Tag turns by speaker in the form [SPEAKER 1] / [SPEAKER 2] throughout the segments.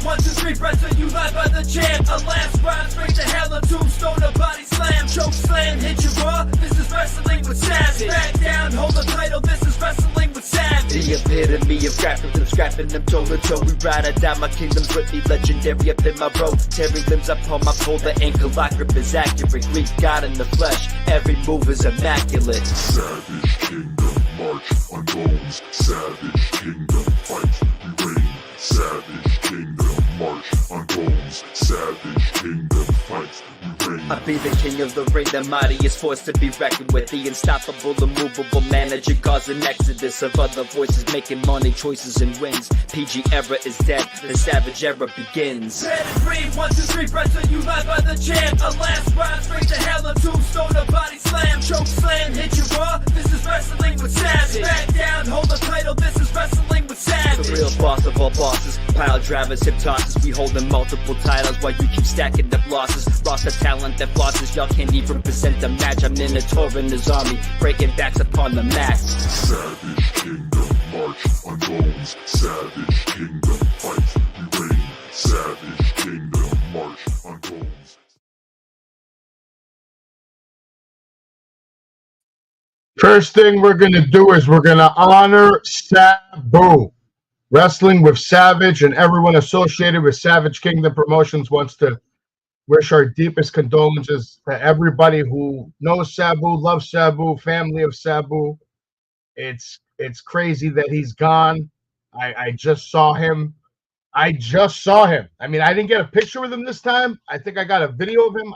[SPEAKER 1] 1, 2, 3, wrestling you live by the champ. A last ride straight to hell, a tombstone, a body slam. Choke slam, hit you raw, this is wrestling with Savage. Back down, hold the title, this is wrestling with Savage. The epitome of rapping them, scrapping them toe to toe. We ride or die, my kingdom's with me, legendary up in my road. Tearing limbs up on my pole, the ankle lock grip is accurate. Greek God in the flesh, every move is immaculate.
[SPEAKER 2] Savage kingdom, march on bones. Savage kingdom, fight, we reign. Savage kingdom, march on bones. Savage kingdom, fight, we reign.
[SPEAKER 1] I be the king of the ring, the mightiest force to be reckoned with. The unstoppable, immovable manager, cause an exodus of other voices making money choices and wins. PG era is dead, the savage era begins. Red and green, 1, 2, 3, wrestling you live by the champ. A last ride straight to hell, a tombstone, a body slam. Choke slam, hit you raw, this is wrestling with Savage. Back down, hold the title, this is wrestling with Savage. The real boss of all bosses, pile drivers, hip tosses. We holding multiple titles while you keep stacking up losses. Lost the talent that flosses, y'all can't even present a match. I'm in a tour in his army, breaking backs upon the mat.
[SPEAKER 2] Savage kingdom, march on bones. Savage kingdom, fight, we reign. Savage kingdom, march on bones.
[SPEAKER 3] First thing we're going to do is we're going to honor Sabu. Wrestling with Savage and everyone associated with Savage Kingdom Promotions wants to wish our deepest condolences to everybody who knows Sabu, loves Sabu, family of Sabu. It's crazy that he's gone. I just saw him. I mean, I didn't get a picture with him this time. I think I got a video of him.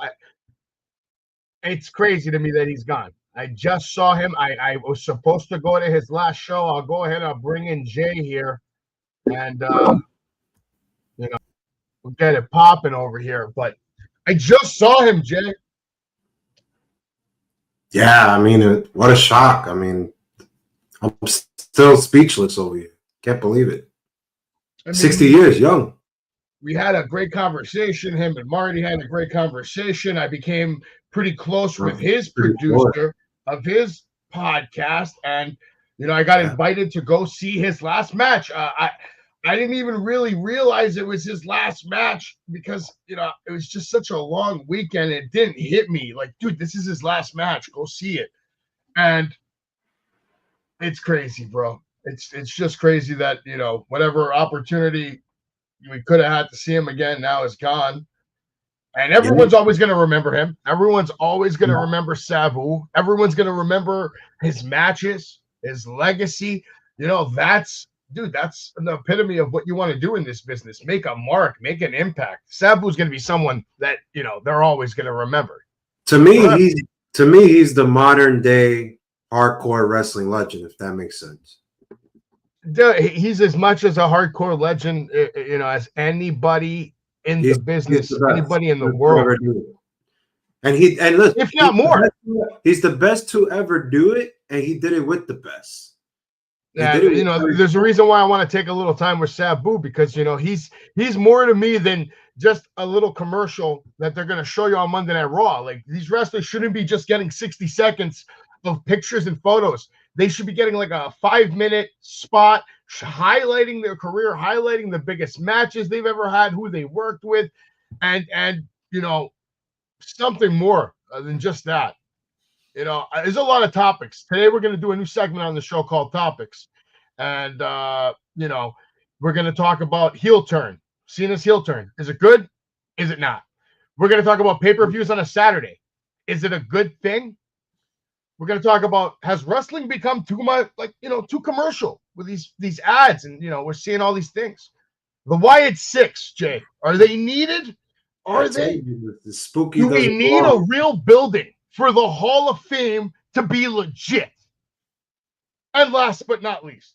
[SPEAKER 3] It's crazy to me that he's gone. I just saw him. I was supposed to go to his last show. I'll go ahead and I'll bring in Jay here. And, we'll get it popping over here. But I just saw him, Jay.
[SPEAKER 4] Yeah, I mean, what a shock. I mean, I'm still speechless over here. Can't believe it. I mean, 60 years, young.
[SPEAKER 3] We had a great conversation. Him and Marty had a great conversation. I became pretty close with his producer of his podcast. And, I got invited to go see his last match. I didn't even really realize it was his last match because, it was just such a long weekend. It didn't hit me like, dude, this is his last match. Go see it. And it's crazy, bro. It's just crazy that, whatever opportunity we could have had to see him again now is gone. And everyone's always going to remember him. Everyone's always going to remember Sabu. Everyone's going to remember his matches, his legacy. That's the epitome of what you want to do in this business. Make a mark, make an impact. Sabu's going to be someone that, they're always going to remember.
[SPEAKER 4] To me, he's the modern day hardcore wrestling legend, if that makes sense.
[SPEAKER 3] He's as much as a hardcore legend, as anybody in the business, anybody in the world.
[SPEAKER 4] And look,
[SPEAKER 3] if not more,
[SPEAKER 4] he's the best to ever do it, and he did it with the best.
[SPEAKER 3] Yeah, there's a reason why I want to take a little time with Sabu because he's more to me than just a little commercial that they're going to show you on Monday Night Raw. Like, these wrestlers shouldn't be just getting 60 seconds of pictures and photos. They should be getting like a 5-minute spot highlighting their career, highlighting the biggest matches they've ever had, who they worked with, and something more than just that. There's a lot of topics. Today we're going to do a new segment on the show called Topics. And, we're going to talk about heel turn. Cena's heel turn. Is it good? Is it not? We're going to talk about pay-per-views on a Saturday. Is it a good thing? We're going to talk about, has wrestling become too much, too commercial with these ads? And, we're seeing all these things. The Wyatt Six, Jay, are they needed? Are they?
[SPEAKER 4] The spooky.
[SPEAKER 3] Do we need a real building for the Hall of Fame to be legit? And last but not least,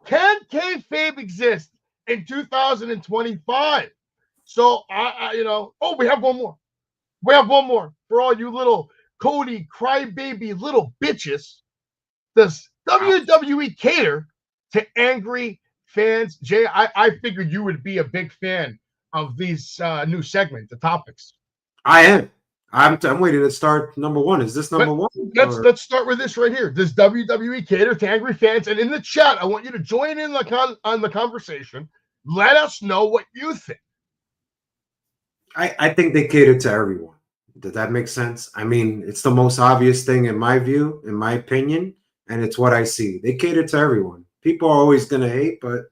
[SPEAKER 3] can kayfabe exist in 2025? So, we have one more. We have one more for all you little Cody crybaby little bitches. Does WWE cater to angry fans? Jay, I figured you would be a big fan of these new segment, the Topics.
[SPEAKER 4] I am. I'm waiting to start number one. Is this number one?
[SPEAKER 3] Let's start with this right here. Does WWE cater to angry fans? And in the chat, I want you to join in on the conversation. Let us know what you think.
[SPEAKER 4] I think they cater to everyone. Does that make sense? I mean, it's the most obvious thing in my view, in my opinion, and it's what I see. They cater to everyone. People are always going to hate, but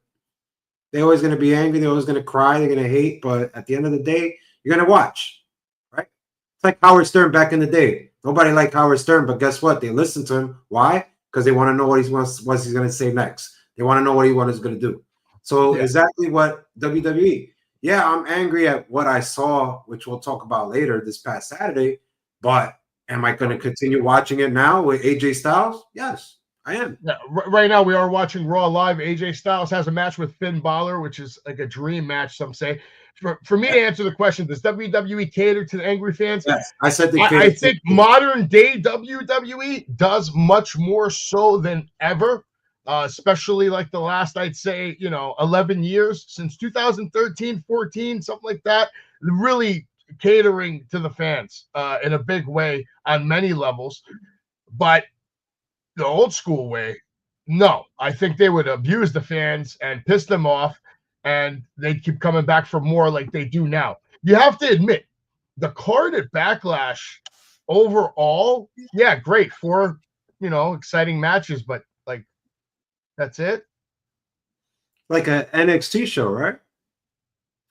[SPEAKER 4] they're always going to be angry. They're always going to cry. They're going to hate. But at the end of the day, you're going to watch, right? It's like Howard Stern back in the day. Nobody liked Howard Stern, but guess what? They listened to him. Why? Because they want to know what he's going to say next. They want to know what he was going to do. So exactly what WWE. Yeah, I'm angry at what I saw, which we'll talk about later this past Saturday. But am I going to continue watching it now with AJ Styles? Yes, I am.
[SPEAKER 3] Yeah, right now we are watching Raw Live. AJ Styles has a match with Finn Balor, which is like a dream match, some say. For me to answer the question, does WWE cater to the angry fans?
[SPEAKER 4] Yes, I said they cater.
[SPEAKER 3] I think modern day WWE does much more so than ever. Especially like the last, I'd say, 11 years since 2013, 14, something like that, really catering to the fans in a big way on many levels. But the old school way, no, I think they would abuse the fans and piss them off, and they'd keep coming back for more like they do now. You have to admit, the card at Backlash overall, yeah, great for, exciting matches, but like, that's it.
[SPEAKER 4] Like an NXT show, right?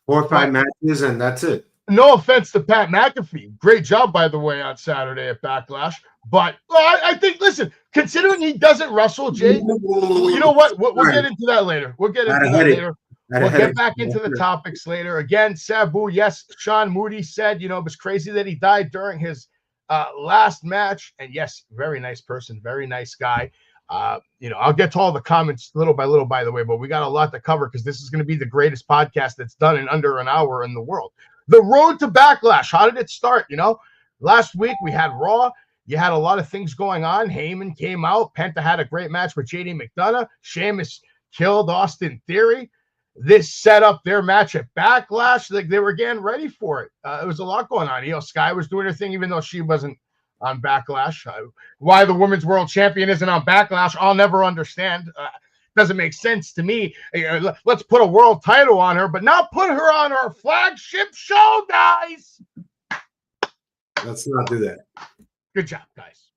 [SPEAKER 4] 4 or 5 matches, and that's it.
[SPEAKER 3] No offense to Pat McAfee. Great job, by the way, on Saturday at Backlash. But I think, listen, considering he doesn't wrestle, Jay, you know what? We'll get into that later. We'll get into that later. We'll get back into the topics later. Again, Sabu, yes, Sean Moody said, it was crazy that he died during his last match. And yes, very nice person, very nice guy. I'll get to all the comments little by little, by the way, but we got a lot to cover because this is going to be the greatest podcast that's done in under an hour in the world. The road to Backlash. How did it start? Last week we had Raw. You had a lot of things going on. Heyman came out. Penta had a great match with JD McDonough. Sheamus killed Austin Theory. This set up their match at Backlash. Like, they were getting ready for it. It was a lot going on. Sky was doing her thing, even though she wasn't on Backlash. Why the women's world champion isn't on Backlash, I'll never understand. Doesn't make sense to me. Let's put a world title on her, but not put her on our flagship show, guys.
[SPEAKER 4] Let's not do that.
[SPEAKER 3] Good job, guys.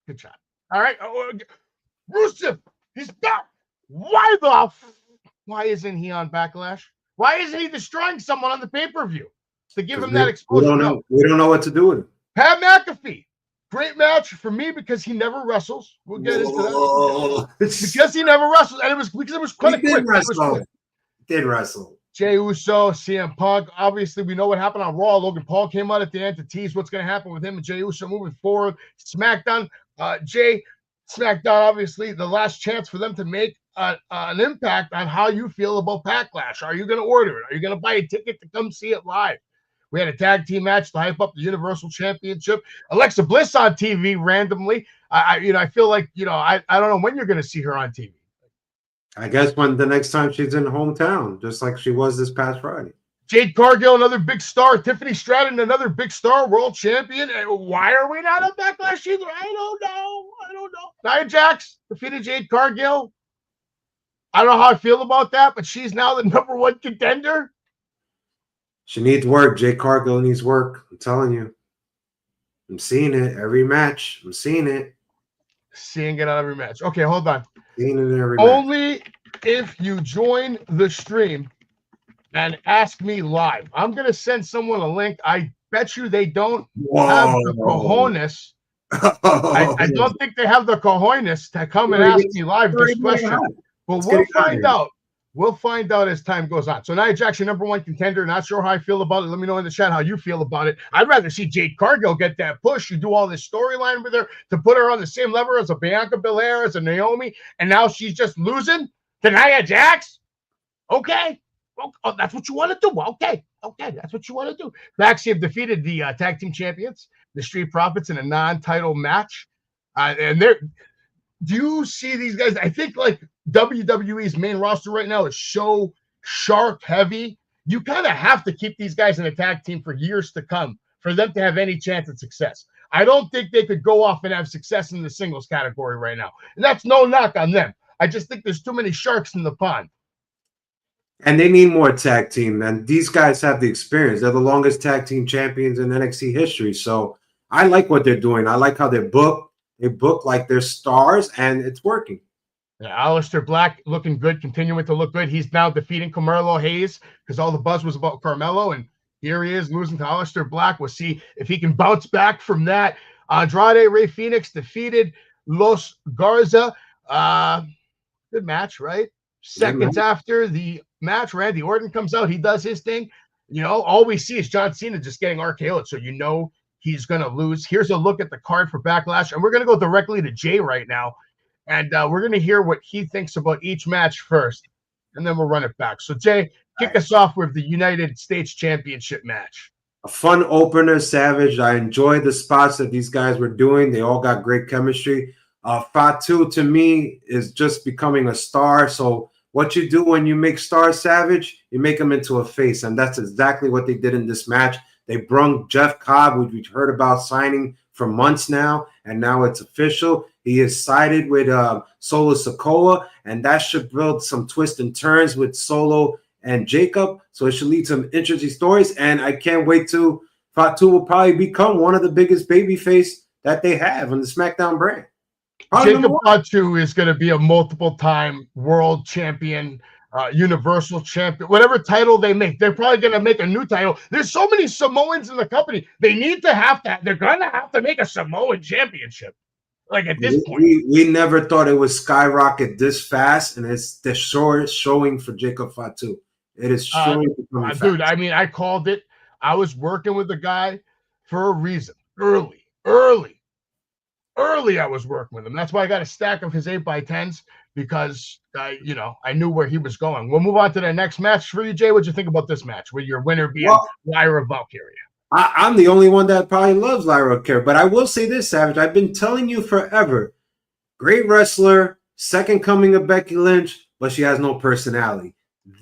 [SPEAKER 3] Good job. All right. Rusev, he's back. Why isn't he on Backlash? Why isn't he destroying someone on the pay-per-view to give him that exposure?
[SPEAKER 4] We don't know what to do with him.
[SPEAKER 3] Pat McAfee. Great match for me because he never wrestles. We'll get into that. Because he never wrestles. And it was because it was kind of quick.
[SPEAKER 4] Did wrestle.
[SPEAKER 3] Jey Uso, CM Punk. Obviously, we know what happened on Raw. Logan Paul came out at the end to tease what's going to happen with him and Jey Uso moving forward. SmackDown. SmackDown, obviously, the last chance for them to make an impact on how you feel about Backlash. Are you going to order it? Are you going to buy a ticket to come see it live? We had a tag team match to hype up the Universal Championship. Alexa Bliss on TV randomly. I feel like, I don't know when you're going to see her on TV.
[SPEAKER 4] I guess when the next time she's in hometown, just like she was this past Friday.
[SPEAKER 3] Jade Cargill, another big star. Tiffany Stratton, another big star, world champion. And why are we not on Backlash either? I don't know. Nia Jax defeated Jade Cargill. I don't know how I feel about that, but she's now the #1 contender.
[SPEAKER 4] She needs work. Jade Cargill needs work. I'm telling you. I'm seeing it every match. I'm seeing it.
[SPEAKER 3] Seeing it on every match. Okay, hold on.
[SPEAKER 4] Seeing it in every
[SPEAKER 3] Only
[SPEAKER 4] match.
[SPEAKER 3] if you join the stream and ask me live. I'm going to send someone a link. I bet you they don't have the cojones. I don't think they have the cojones to come and ask me live this question. But we'll find out. We'll find out as time goes on. So Nia Jax, your #1 contender. Not sure how I feel about it. Let me know in the chat how you feel about it. I'd rather see Jade Cargill get that push. You do all this storyline with her to put her on the same level as a Bianca Belair, as a Naomi, and now she's just losing to Nia Jax? Okay. Oh, that's what you want to do. Okay, that's what you want to do. Maxie have defeated the tag team champions, the Street Profits, in a non-title match. And they're... Do you see these guys? I think like WWE's main roster right now is so shark heavy. You kind of have to keep these guys in a tag team for years to come for them to have any chance at success. I don't think they could go off and have success in the singles category right now. And that's no knock on them. I just think there's too many sharks in the pond.
[SPEAKER 4] And they need more tag team. And these guys have the experience. They're the longest tag team champions in NXT history. So I like what they're doing. I like how they're booked. They book like they're stars, and it's working.
[SPEAKER 3] Yeah, Aleister Black looking good, continuing to look good. He's now defeating Carmelo Hayes because all the buzz was about Carmelo, and here he is losing to Aleister Black. We'll see if he can bounce back from that. Andrade Ray Phoenix defeated Los Garza. Good match, right? Seconds after the match, Randy Orton comes out. He does his thing. You know, all we see is John Cena just getting RKO'd, so you know he's going to lose. Here's a look at the card for Backlash, and we're going to go directly to Jay right now. And we're going to hear what he thinks about each match first, and then we'll run it back. So, Jay, kick us off with the United States Championship match.
[SPEAKER 4] A fun opener, Savage. I enjoyed the spots that these guys were doing. They all got great chemistry. Fatu, to me, is just becoming a star. So what you do when you make stars, Savage, you make them into a face. And that's exactly what they did in this match. They brung Jeff Cobb, which we've heard about signing for months now, and now it's official. He is sided with Solo Sikoa, and that should build some twists and turns with Solo and Jacob. So it should lead to some interesting stories, and I can't wait to Fatu will probably become one of the biggest babyface that they have in the SmackDown brand.
[SPEAKER 3] Jacob Fatu is going to be a multiple-time world champion, universal champion, whatever title they make. They're probably going to make a new title. There's so many Samoans in the company. They need to have that. They're going to have to make a Samoan championship. Like at this point,
[SPEAKER 4] we never thought it would skyrocket this fast, and it's the showing for Jacob Fatu. It is showing,
[SPEAKER 3] dude. I mean, I called it. I was working with the guy for a reason. Early. I was working with him. That's why I got a stack of his 8x10s because I knew where he was going. We'll move on to the next match for you, Jay. What'd you think about this match? With your winner being Lyra Valkyria.
[SPEAKER 4] I'm the only one that probably loves Lyra Valkyria, but I will say this, Savage. I've been telling you forever. Great wrestler, second coming of Becky Lynch, but she has no personality.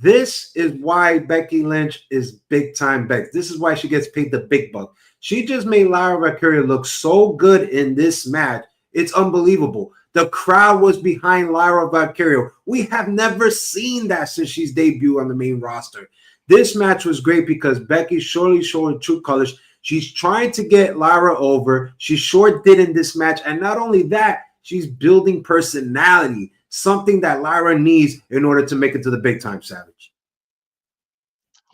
[SPEAKER 4] This is why Becky Lynch is big time Becky. This is why she gets paid the big buck. She just made Lyra Valkyria look so good in this match. It's unbelievable. The crowd was behind Lyra Valkyria. We have never seen that since she's debuted on the main roster. This match was great because Becky surely showed true colors. She's trying to get Lyra over. She sure did in this match. And not only that, she's building personality, something that Lyra needs in order to make it to the big time, Savage.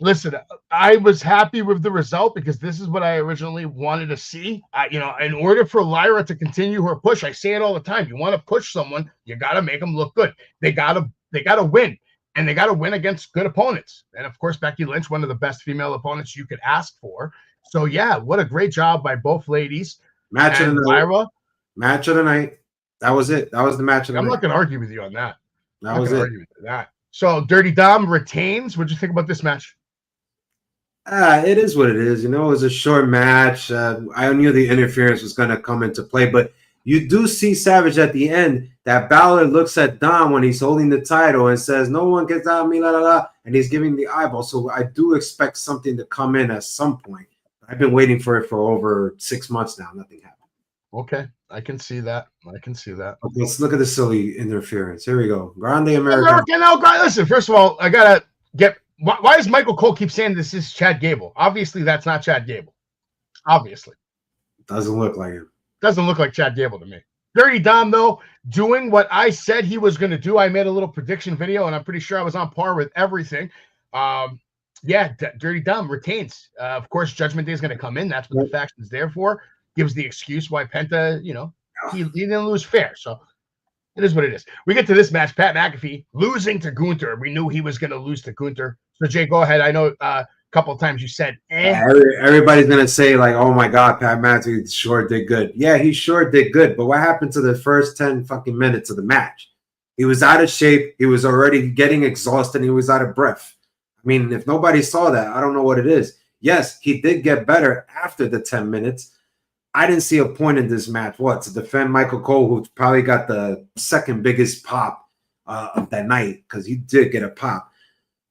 [SPEAKER 3] Listen, I was happy with the result because this is what I originally wanted to see. In order for Lyra to continue her push, I say it all the time. You want to push someone, you got to make them look good. They got to win. And they got to win against good opponents. And, of course, Becky Lynch, one of the best female opponents you could ask for. So, yeah, what a great job by both ladies.
[SPEAKER 4] Match of the night.
[SPEAKER 3] Lyra.
[SPEAKER 4] Match of the night. That was it. That was the match of the night.
[SPEAKER 3] I'm not going to argue with you on that.
[SPEAKER 4] That was it.
[SPEAKER 3] So, Dirty Dom retains. What did you think about this match?
[SPEAKER 4] It is what it is. It was a short match. I knew the interference was going to come into play, but you do see Savage at the end that Balor looks at Dom when he's holding the title and says, "No one gets out of me, la la la," and he's giving the eyeball. So I do expect something to come in at some point. I've been waiting for it for over 6 months now. Nothing happened.
[SPEAKER 3] Okay, I can see that.
[SPEAKER 4] Okay, let's look at the silly interference. Here we go. Grande American.
[SPEAKER 3] Listen, first of all, I gotta get. Why does Michael Cole keep saying this is Chad Gable? Obviously, that's not Chad Gable. Obviously,
[SPEAKER 4] doesn't look like him.
[SPEAKER 3] Doesn't look like Chad Gable to me. Dirty Dom, though, doing what I said he was going to do. I made a little prediction video, and I'm pretty sure I was on par with everything. Dirty Dom retains. Of course, Judgment Day is going to come in. That's what the faction's there for. Gives the excuse why Penta, he didn't lose fair. So it is what it is. We get to this match. Pat McAfee losing to Gunther. We knew he was going to lose to Gunther. So, Jay, go ahead. I know couple of times you said
[SPEAKER 4] everybody's gonna say like, oh my god, Pat McAfee sure did good. Yeah, he sure did good, but what happened to the first 10 fucking minutes of the match? He was out of shape, he was already getting exhausted, he was out of breath. I mean, if nobody saw that, I don't know what it is. Yes, he did get better after the 10 minutes. I didn't see a point in this match to defend Michael Cole, who probably got the second biggest pop of that night, because he did get a pop.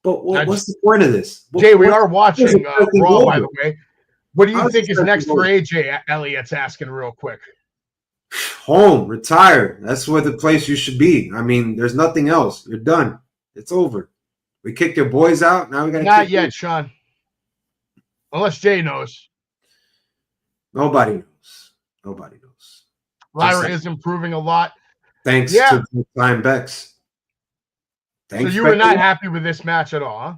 [SPEAKER 4] But what's the point of this?
[SPEAKER 3] Jay, we are watching Raw, by the way. What do you think is next for AJ? Elliott's asking real quick.
[SPEAKER 4] Home, retire. That's where the place you should be. I mean, there's nothing else. You're done. It's over. We kicked your boys out. Now we got to
[SPEAKER 3] Not
[SPEAKER 4] kick
[SPEAKER 3] yet,
[SPEAKER 4] you.
[SPEAKER 3] Sean. Unless Jay knows.
[SPEAKER 4] Nobody knows. Nobody knows.
[SPEAKER 3] Lyra is improving a lot.
[SPEAKER 4] Thanks
[SPEAKER 3] Yeah.
[SPEAKER 4] to Klein Bex.
[SPEAKER 3] So you were not happy with this match at all, huh?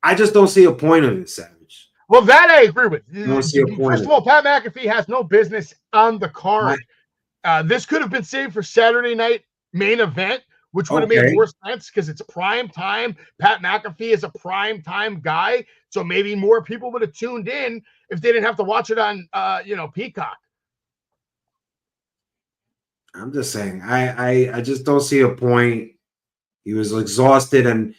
[SPEAKER 4] I just don't see a point of it, Savage.
[SPEAKER 3] Well, that I agree with.
[SPEAKER 4] Don't see a point
[SPEAKER 3] First of all, Pat McAfee has no business on the card. This could have been saved for Saturday night main event, which would have made more sense because it's prime time. Pat McAfee is a prime time guy, so maybe more people would have tuned in if they didn't have to watch it on, Peacock.
[SPEAKER 4] I'm just saying, I just don't see a point. He was exhausted, and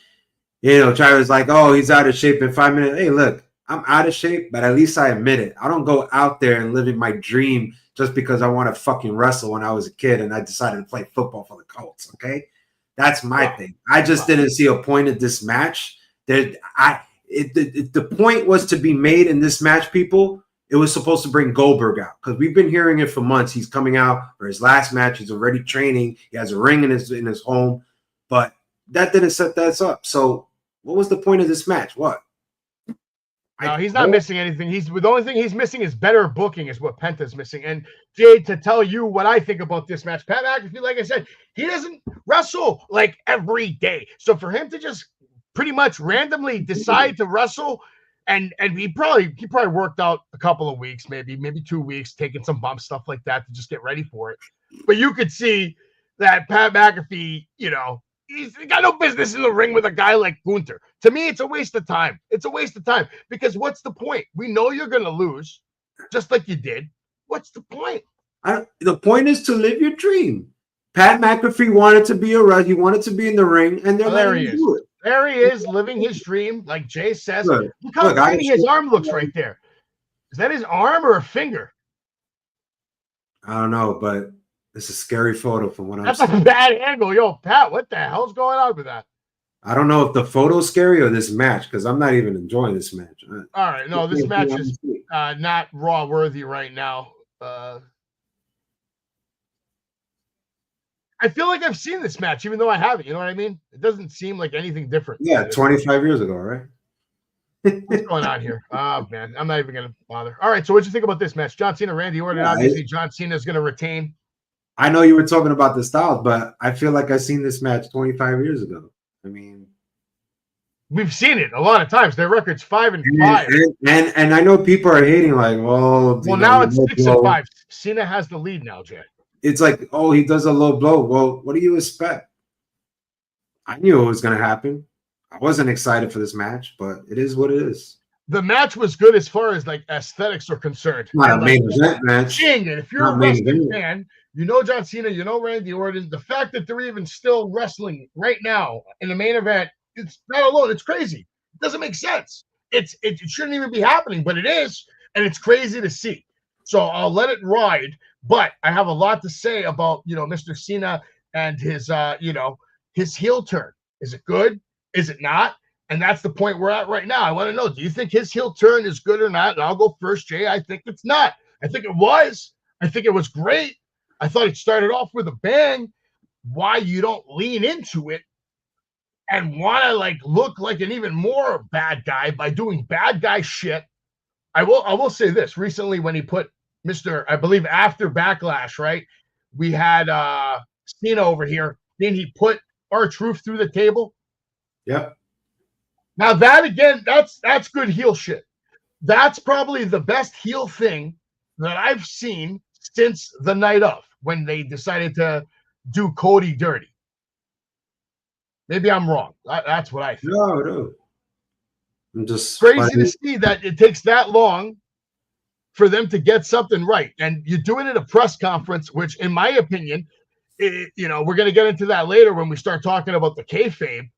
[SPEAKER 4] Travis like, oh, he's out of shape in 5 minutes. Hey, look, I'm out of shape, but at least I admit it. I don't go out there and living my dream just because I want to fucking wrestle when I was a kid and I decided to play football for the Colts. Okay, that's my thing. I just didn't see a point of this match. The point was to be made in this match, people. It was supposed to bring Goldberg out because we've been hearing it for months. He's coming out for his last match. He's already training. He has a ring in his home, but that didn't set that up. So what was the point of this match? What?
[SPEAKER 3] No, he's not missing anything. The only thing he's missing is better booking, is what Penta's missing. And Jay, to tell you what I think about this match, Pat McAfee, like I said, he doesn't wrestle like every day. So for him to just pretty much randomly decide to wrestle, and he probably worked out a couple of weeks, maybe 2 weeks, taking some bumps, stuff like that to just get ready for it. But you could see that Pat McAfee, he's got no business in the ring with a guy like Gunther. To me, it's a waste of time. It's a waste of time because what's the point? We know you're going to lose, just like you did. What's the point?
[SPEAKER 4] The point is to live your dream. Pat McAfee wanted to be he wanted to be in the ring, and they're letting him do it.
[SPEAKER 3] There he is, living his dream, like Jay says. Look how tiny his arm looks right there. Is that his arm or a finger?
[SPEAKER 4] I don't know, but it's a scary photo from what I'm saying.
[SPEAKER 3] That's a bad angle. Yo, Pat, what the hell's going on with that?
[SPEAKER 4] I don't know if the photo's scary or this match, because I'm not even enjoying this match.
[SPEAKER 3] All right, no, this match is not Raw worthy right now. I feel like I've seen this match, even though I haven't. You know what I mean? It doesn't seem like anything different.
[SPEAKER 4] Yeah, 25 years ago, right?
[SPEAKER 3] What's going on here? Oh, man, I'm not even going to bother. All right, so what'd you think about this match? John Cena, Randy Orton. Obviously, John Cena is going to retain.
[SPEAKER 4] I know you were talking about the styles, but I feel like I've seen this match 25 years ago. I mean,
[SPEAKER 3] we've seen it a lot of times. Their record's 5-5.
[SPEAKER 4] And I know people are hating, like, well,
[SPEAKER 3] now it's 6-5. Cena has the lead now, Jay.
[SPEAKER 4] It's like, oh, he does a low blow. Well, what do you expect? I knew it was going to happen. I wasn't excited for this match, but it is what it is.
[SPEAKER 3] The match was good as far as like aesthetics are concerned.
[SPEAKER 4] Not a main event match.
[SPEAKER 3] Seeing it, if you're a wrestling fan, you know John Cena, you know Randy Orton. The fact that they're even still wrestling right now in the main event, it's not alone. It's crazy. It doesn't make sense. It shouldn't even be happening, but it is, and it's crazy to see. So I'll let it ride. But I have a lot to say about Mr. Cena and his his heel turn. Is it good? Is it not? And that's the point we're at right now. I want to know, do you think his heel turn is good or not? And I'll go first, Jay. I think it's not. I think it was. I think it was great. I thought it started off with a bang. Why you don't lean into it and want to look like an even more bad guy by doing bad guy shit. I will say this. Recently, when he put I believe after Backlash, right? We had Cena over here. Then he put R-Truth through the table.
[SPEAKER 4] Yep.
[SPEAKER 3] Now that again, that's good heel shit. That's probably the best heel thing that I've seen since the night of when they decided to do Cody dirty. Maybe I'm wrong. That's what I think.
[SPEAKER 4] No. I'm just
[SPEAKER 3] crazy to see that it takes that long for them to get something right. And you do it at a press conference, which in my opinion, we're going to get into that later when we start talking about the kayfabe.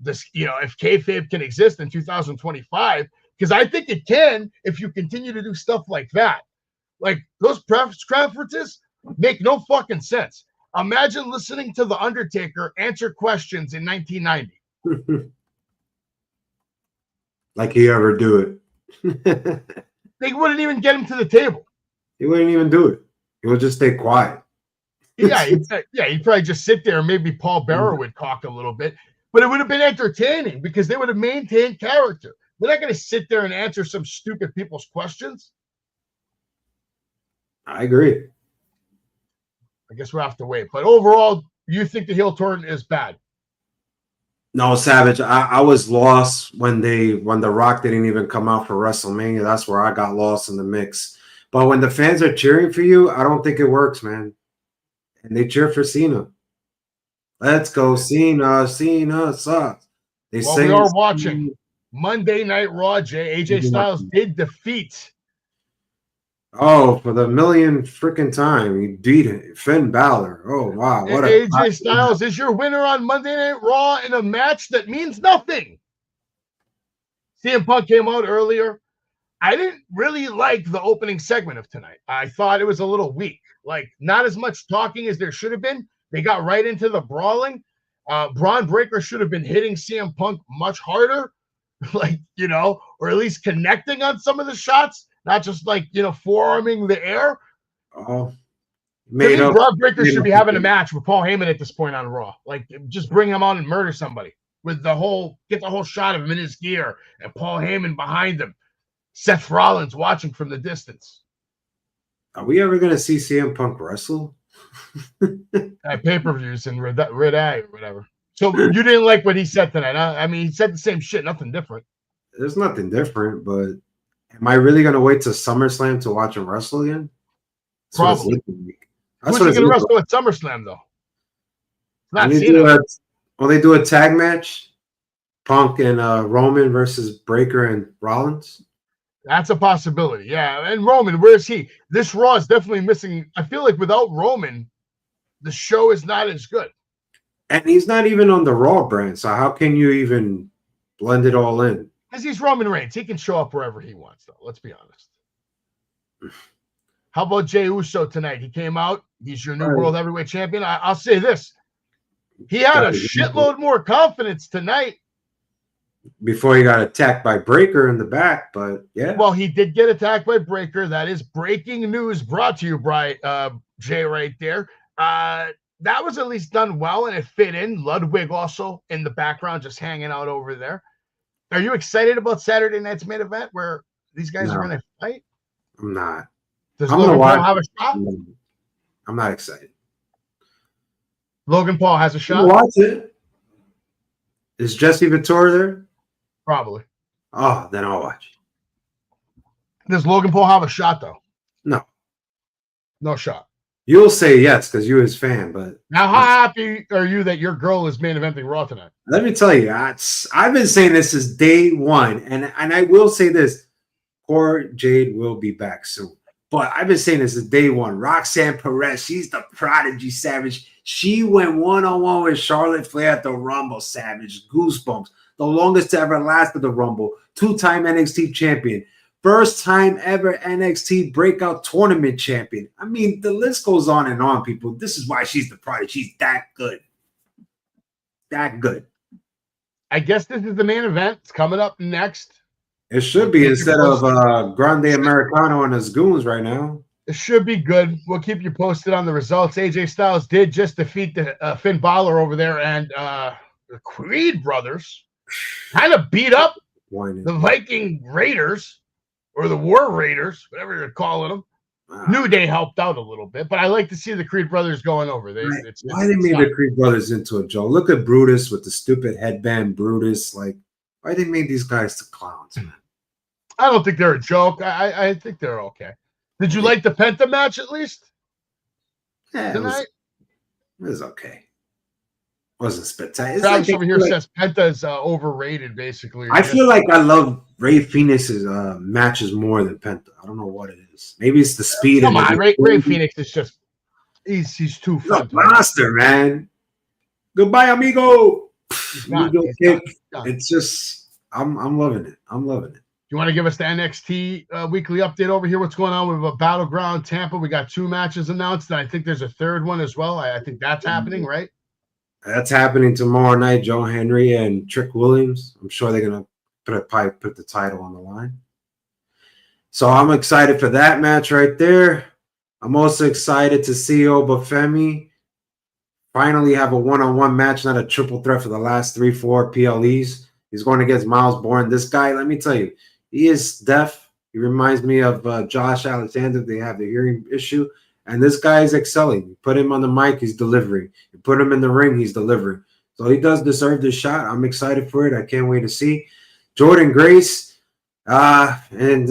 [SPEAKER 3] If kayfabe can exist in 2025, because I think it can if you continue to do stuff like that. Like those press conferences make no fucking sense. Imagine listening to The Undertaker answer questions in 1990.
[SPEAKER 4] Like he ever do it.
[SPEAKER 3] They wouldn't even get him to the table.
[SPEAKER 4] He wouldn't even do it. He would just stay quiet.
[SPEAKER 3] He'd probably just sit there and maybe Paul Bearer would talk a little bit. but it would have been entertaining because they would have maintained character. They're not going to sit there and answer some stupid people's questions.
[SPEAKER 4] I agree.
[SPEAKER 3] I guess we'll have to wait. But overall, you think the heel turn is bad?
[SPEAKER 4] No, Savage. I was lost when The Rock didn't even come out for WrestleMania. That's where I got lost in the mix. But when the fans are cheering for you, I don't think it works, man. And they cheer for Cena. Let's go, Cena. Cena sucks.
[SPEAKER 3] We are watching Monday Night Raw. AJ Styles did defeat.
[SPEAKER 4] Oh, for the millionth freaking time, he beat Finn Balor. Oh, wow. What
[SPEAKER 3] AJ Styles is your winner on Monday Night Raw in a match that means nothing. CM Punk came out earlier. I didn't really like the opening segment of tonight. I thought it was a little weak. Like, not as much talking as there should have been. They got right into the brawling. Braun Breaker should have been hitting CM Punk much harder, like, or at least connecting on some of the shots, not just like, forearming the air.
[SPEAKER 4] Oh,
[SPEAKER 3] Braun Breaker should be having a match with Paul Heyman at this point on Raw. Like, just bring him on and murder somebody with get the whole shot of him in his gear and Paul Heyman behind him. Seth Rollins watching from the distance.
[SPEAKER 4] Are we ever going to see CM Punk wrestle?
[SPEAKER 3] At pay-per-views and Red Eye or whatever. So you didn't like what he said tonight, huh? I mean, he said the same shit, nothing different.
[SPEAKER 4] There's nothing different, but am I really going to wait to SummerSlam to watch him wrestle again?
[SPEAKER 3] Probably. Who's he going to wrestle at SummerSlam, though? Not Cena.
[SPEAKER 4] Will they do a tag match? Punk and Roman versus Breaker and Rollins?
[SPEAKER 3] That's a possibility, yeah. And Roman, where's he? This Raw is definitely missing. I feel like without Roman, the show is not as good.
[SPEAKER 4] And he's not even on the Raw brand, so how can you even blend it all in?
[SPEAKER 3] Because he's Roman Reigns. He can show up wherever he wants, though. Let's be honest. How about Jey Uso tonight? He came out. He's your new World Heavyweight Champion. I'll say this. He had a shitload more confidence tonight.
[SPEAKER 4] Before he got attacked by Breaker in the back, but yeah.
[SPEAKER 3] Well, he did get attacked by Breaker. That is breaking news brought to you by Jay right there. That was at least done well, and it fit in. Ludwig also in the background, just hanging out over there. Are you excited about Saturday night's main event where these guys are going to fight?
[SPEAKER 4] I'm not.
[SPEAKER 3] Does Logan Paul have a shot?
[SPEAKER 4] I'm not excited.
[SPEAKER 3] Logan Paul has a shot?
[SPEAKER 4] Watch it. Is Jesse Ventura there?
[SPEAKER 3] Probably.
[SPEAKER 4] Oh, then I'll watch.
[SPEAKER 3] Does Logan Paul have a shot, though?
[SPEAKER 4] No.
[SPEAKER 3] No shot.
[SPEAKER 4] You'll say yes because you're his fan, but...
[SPEAKER 3] Now, how happy are you that your girl is main eventing Raw tonight?
[SPEAKER 4] Let me tell you, I've been saying this since day one, and I will say this. Poor Jade will be back soon. But I've been saying this since day one. Roxanne Perez, she's the prodigy, Savage. She went one-on-one with Charlotte Flair at the Rumble, Savage. Goosebumps. The longest to ever last at the Rumble. 2-time NXT champion. First time ever NXT breakout tournament champion. I mean, the list goes on and on, people. This is why she's the prodigy. She's that good. That good.
[SPEAKER 3] I guess this is the main event. It's coming up next.
[SPEAKER 4] It should be instead of Grande Americano and his goons right now.
[SPEAKER 3] It should be good. We'll keep you posted on the results. AJ Styles did just defeat the Finn Balor over there, and the Creed brothers kind of beat up the Viking Raiders or the War Raiders, whatever you're calling them. New Day helped out a little bit, but I like to see the Creed brothers going over.
[SPEAKER 4] Why they made the Creed brothers into a joke? Look at Brutus with the stupid headband. Brutus, like, why they made these guys to clowns, man?
[SPEAKER 3] I don't think they're a joke. I think they're okay. Did you like the Penta match at least?
[SPEAKER 4] Yeah,
[SPEAKER 3] tonight?
[SPEAKER 4] It was okay. Wasn't spectacular.
[SPEAKER 3] Travis over here says Penta is overrated, basically.
[SPEAKER 4] I feel like I love Ray Phoenix's matches more than Penta. I don't know what it is. Maybe it's the speed.
[SPEAKER 3] Come on, Ray Phoenix is just he's too fun.
[SPEAKER 4] Monster, man. Goodbye, amigo. It's just I'm loving it. I'm loving it.
[SPEAKER 3] You want to give us the NXT weekly update over here? What's going on with Battleground Tampa? We got 2 matches announced, and I think there's a third one as well. I think that's happening, right?
[SPEAKER 4] That's happening tomorrow night. Joe Henry and Trick Williams. I'm sure they're gonna put the title on the line. So I'm excited for that match right there. I'm also excited to see Obafemi finally have a one-on-one match, not a triple threat for the last 3-4 PLEs. He's going against Miles Bourne. This guy, let me tell you, he is deaf. He reminds me of Josh Alexander. They have the hearing issue. And this guy is excelling. You put him on the mic, he's delivering. You put him in the ring, he's delivering. So he does deserve this shot. I'm excited for it. I can't wait to see. Jordan Grace and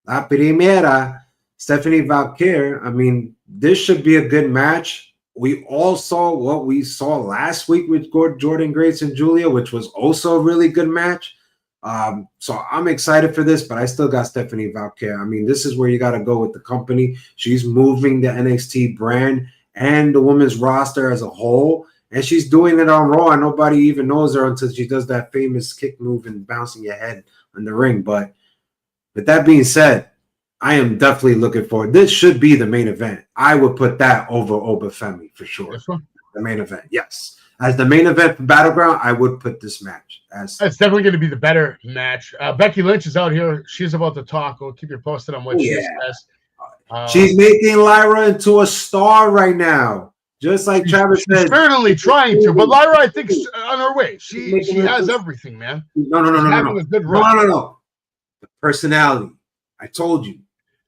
[SPEAKER 4] La Primera, Stephanie Valkyr. I mean, this should be a good match. We all saw what we saw last week with Jordan Grace and Julia, which was also a really good match. So I'm excited for this, but I still got Stephanie Valkyr. I mean, this is where you got to go with the company. She's moving the NXT brand and the women's roster as a whole, and she's doing it on Raw, and nobody even knows her until she does that famous kick move and bouncing your head on the ring. But with that being said, I am definitely looking forward. This should be the main event. I would put that over Obafemi for sure.
[SPEAKER 3] This one?
[SPEAKER 4] The main event, yes. As the main event for Battleground, I would put this match as.
[SPEAKER 3] It's definitely going to be the better match. Becky Lynch is out here. She's about to talk. We'll keep you posted on what she says.
[SPEAKER 4] She's making Lyra into a star right now, just like Travis said.
[SPEAKER 3] She's certainly trying to, but Lyra, I think, is on her way. She has everything, man.
[SPEAKER 4] No. The personality. I told you.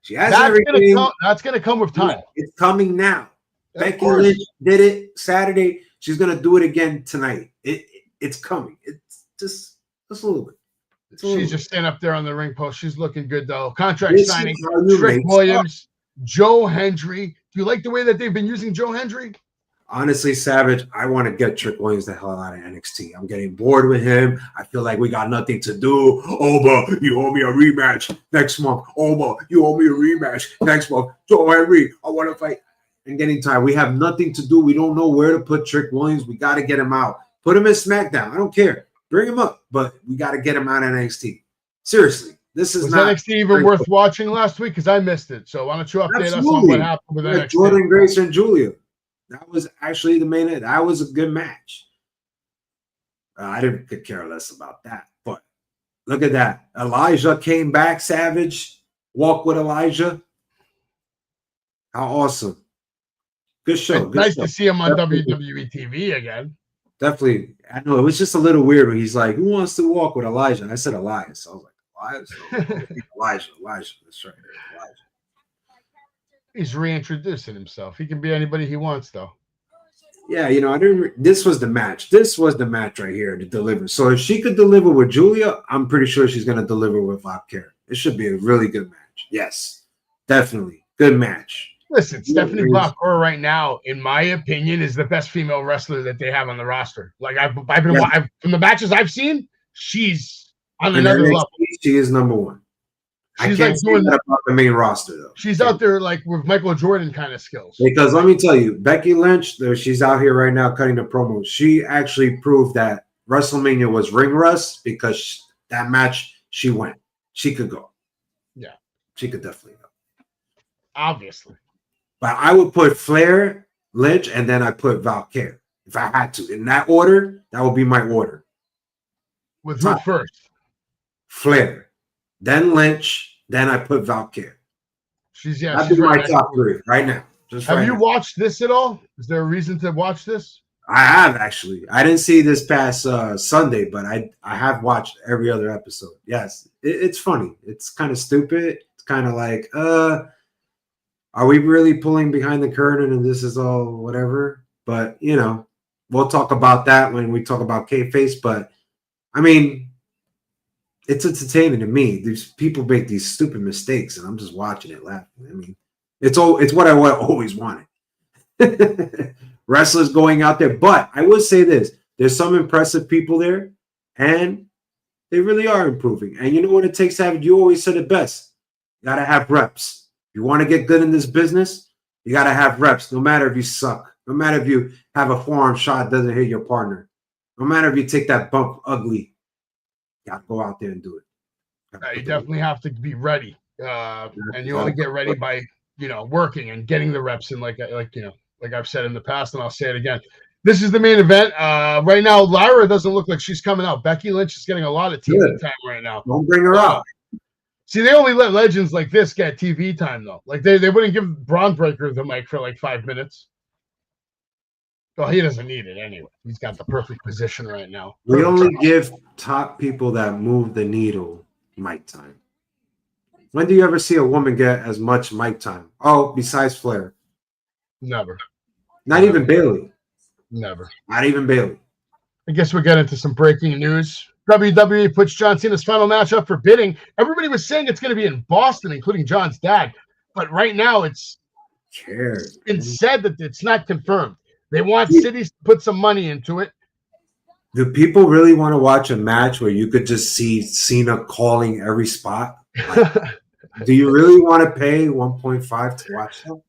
[SPEAKER 4] She has everything.
[SPEAKER 3] That's going to come with time.
[SPEAKER 4] It's coming now. Becky Lynch did it Saturday. She's gonna do it again tonight. It's coming. It's just a little bit.
[SPEAKER 3] She's just standing up there on the ring post. She's looking good though. Contract signing. Trick Williams, Joe Hendry. Do you like the way that they've been using Joe Hendry?
[SPEAKER 4] Honestly, Savage, I want to get Trick Williams the hell out of NXT. I'm getting bored with him. I feel like we got nothing to do. Oba, you owe me a rematch next month. Oba, you owe me a rematch next month. Joe Henry, I want to fight. And getting tired. We have nothing to do. We don't know where to put Trick Williams. We got to get him out. Put him in SmackDown. I don't care. Bring him up, but we got to get him out of NXT. Seriously, this is not
[SPEAKER 3] NXT even worth watching last week because I missed it. So why don't you update us on what happened with NXT?
[SPEAKER 4] Jordan Grace and Julia. That was actually the main event. That was a good match. I didn't care less about that, but look at that. Elijah came back. Savage walk with Elijah. How awesome. Good show.
[SPEAKER 3] It's nice to see him on WWE TV again.
[SPEAKER 4] Definitely. I know it was just a little weird when he's like, who wants to walk with Elijah? And I said Elias. So I was like, Elijah. That's right. Elijah.
[SPEAKER 3] He's reintroducing himself. He can be anybody he wants, though.
[SPEAKER 4] Yeah, this was the match. This was the match right here to deliver. So if she could deliver with Julia, I'm pretty sure she's going to deliver with Valkyr. It should be a really good match. Yes, definitely. Good match.
[SPEAKER 3] Listen, Stephanie Valkyr right now, in my opinion, is the best female wrestler that they have on the roster. Like I've been from the matches I've seen, she's on another level.
[SPEAKER 4] She is number one.
[SPEAKER 3] She's
[SPEAKER 4] I can't say that about the main roster though.
[SPEAKER 3] She's out there like with Michael Jordan kind of skills.
[SPEAKER 4] Because let me tell you, Becky Lynch, she's out here right now cutting the promos. She actually proved that WrestleMania was ring rust because that match she went. She could go.
[SPEAKER 3] Yeah,
[SPEAKER 4] she could definitely go.
[SPEAKER 3] Obviously.
[SPEAKER 4] But I would put Flair, Lynch, and then I put Valkyr. If I had to. In that order, that would be my order.
[SPEAKER 3] With who first?
[SPEAKER 4] Flair. Then Lynch. Then I put Valkyr. That'd be my top three right now.
[SPEAKER 3] Have you watched this at all? Is there a reason to watch this?
[SPEAKER 4] I have, actually. I didn't see this past Sunday, but I have watched every other episode. Yes. It's funny. It's kind of stupid. It's kind of like, are we really pulling behind the curtain and this is all whatever? But, we'll talk about that when we talk about K-Face. But, I mean, it's entertaining to me. These people make these stupid mistakes, and I'm just watching it laughing. I mean, it's what I always wanted. Wrestlers going out there. But I will say this. There's some impressive people there, and they really are improving. And you know what it takes to have? You always said it best. You got to have reps. You want to get good in this business, you got to have reps, no matter if you suck, no matter if you have a forearm shot doesn't hit your partner, no matter if you take that bump ugly, you got to go out there and do it.
[SPEAKER 3] You definitely have to be ready, and you only get ready by working and getting the reps. And like I've said in the past, and I'll say it again. This is the main event. Right now, Lyra doesn't look like she's coming out. Becky Lynch is getting a lot of TV time right now.
[SPEAKER 4] Don't bring her out.
[SPEAKER 3] See, they only let legends like this get TV time, though. Like, they wouldn't give Braun Breaker the mic for like 5 minutes. Well, he doesn't need it anyway. He's got the perfect position right now.
[SPEAKER 4] We
[SPEAKER 3] Perfect
[SPEAKER 4] only
[SPEAKER 3] job.
[SPEAKER 4] give top people that move the needle mic time. When do you ever see a woman get as much mic time? Oh, besides Flair.
[SPEAKER 3] Never.
[SPEAKER 4] Not even Bailey.
[SPEAKER 3] Never.
[SPEAKER 4] Not even Bailey.
[SPEAKER 3] I guess we'll get into some breaking news. WWE puts John Cena's final match up for bidding. Everybody was saying it's going to be in Boston, including John's dad. But right now it's been said that it's not confirmed. They want cities to put some money into it.
[SPEAKER 4] Do people really want to watch a match where you could just see Cena calling every spot? Like, do you really want to pay 1.5 to watch them?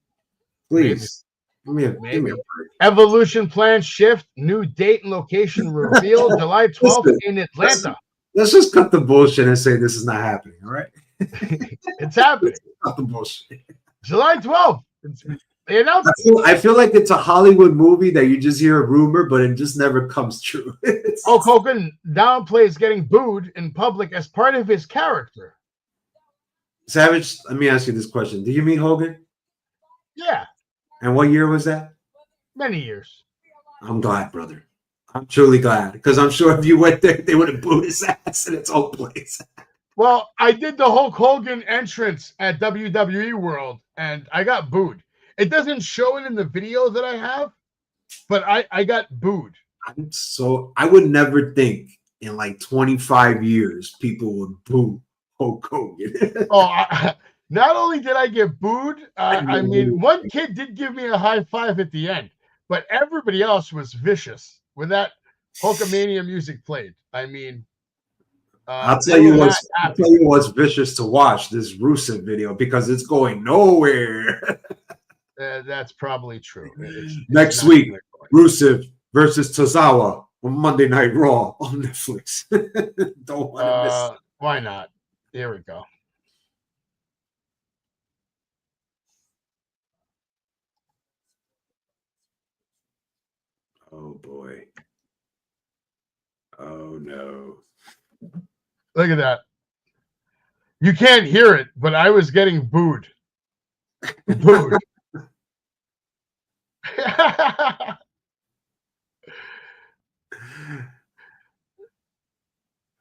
[SPEAKER 4] Please. Give me a break.
[SPEAKER 3] Evolution plan shift, new date and location revealed July 12th in Atlanta.
[SPEAKER 4] Let's just cut the bullshit and say this is not happening, all right?
[SPEAKER 3] It's happening.
[SPEAKER 4] Cut the bullshit.
[SPEAKER 3] July 12th. They announced
[SPEAKER 4] I feel like it's a Hollywood movie that you just hear a rumor, but it just never comes true.
[SPEAKER 3] Hulk Hogan downplays getting booed in public as part of his character.
[SPEAKER 4] Savage, let me ask you this question. Do you meet Hogan?
[SPEAKER 3] Yeah.
[SPEAKER 4] And what year was that?
[SPEAKER 3] Many years.
[SPEAKER 4] I'm glad, brother. I'm truly glad. Because I'm sure if you went there, they would have booed his ass in its own place.
[SPEAKER 3] Well, I did the Hulk Hogan entrance at WWE World, and I got booed. It doesn't show it in the video that I have, but I got booed.
[SPEAKER 4] I would never think in like 25 years people would boo Hulk Hogan.
[SPEAKER 3] Not only did I get booed, I mean, one kid did give me a high five at the end, but everybody else was vicious when that Hulkamania music played. I mean,
[SPEAKER 4] I'll tell you what's vicious to watch, this Rusev video, because it's going nowhere.
[SPEAKER 3] That's probably true.
[SPEAKER 4] Next week, Rusev versus Tozawa on Monday Night Raw on Netflix. Don't want to miss it.
[SPEAKER 3] Why not? Here we go.
[SPEAKER 4] Oh boy. Oh no.
[SPEAKER 3] Look at that. You can't hear it, but I was getting booed. Booed.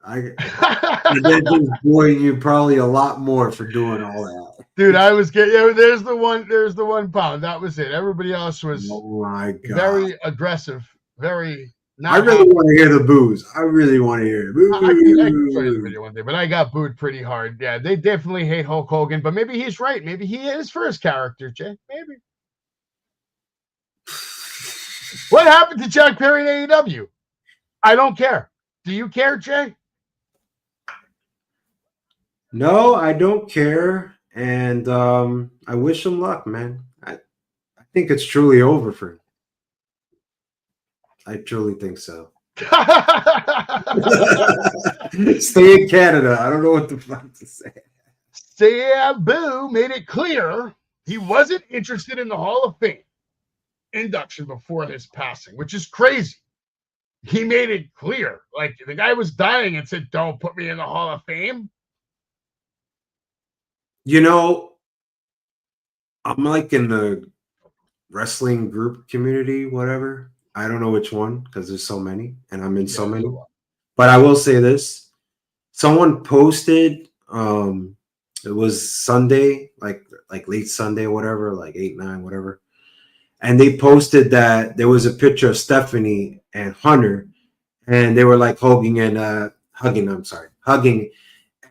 [SPEAKER 4] And then just booing you probably a lot more for doing all that.
[SPEAKER 3] Dude, I was getting there's the 1 pound. That was it. Everybody else was very aggressive, very
[SPEAKER 4] I really want to hear the boos. I really want to hear it.
[SPEAKER 3] I can show you the video one day, but I got booed pretty hard. Yeah, they definitely hate Hulk Hogan, but maybe he's right. Maybe he is for his character, Jay. Maybe. What happened to Jack Perry in AEW? I don't care. Do you care, Jay?
[SPEAKER 4] No, I don't care. And I wish him luck, man. I think it's truly over for him. I truly think so. Stay in Canada. I don't know what the fuck to say.
[SPEAKER 3] Sabu made it clear he wasn't interested in the Hall of Fame induction before his passing, which is crazy. He made it clear. Like, the guy was dying and said, "Don't put me in the Hall of Fame."
[SPEAKER 4] You know, I'm like in the wrestling group community, whatever. I don't know which one because there's so many and I'm in so many. But I will say this. Someone posted, it was Sunday, like late Sunday, whatever, like 8, 9, whatever. And they posted that there was a picture of Stephanie and Hunter, and they were like hugging.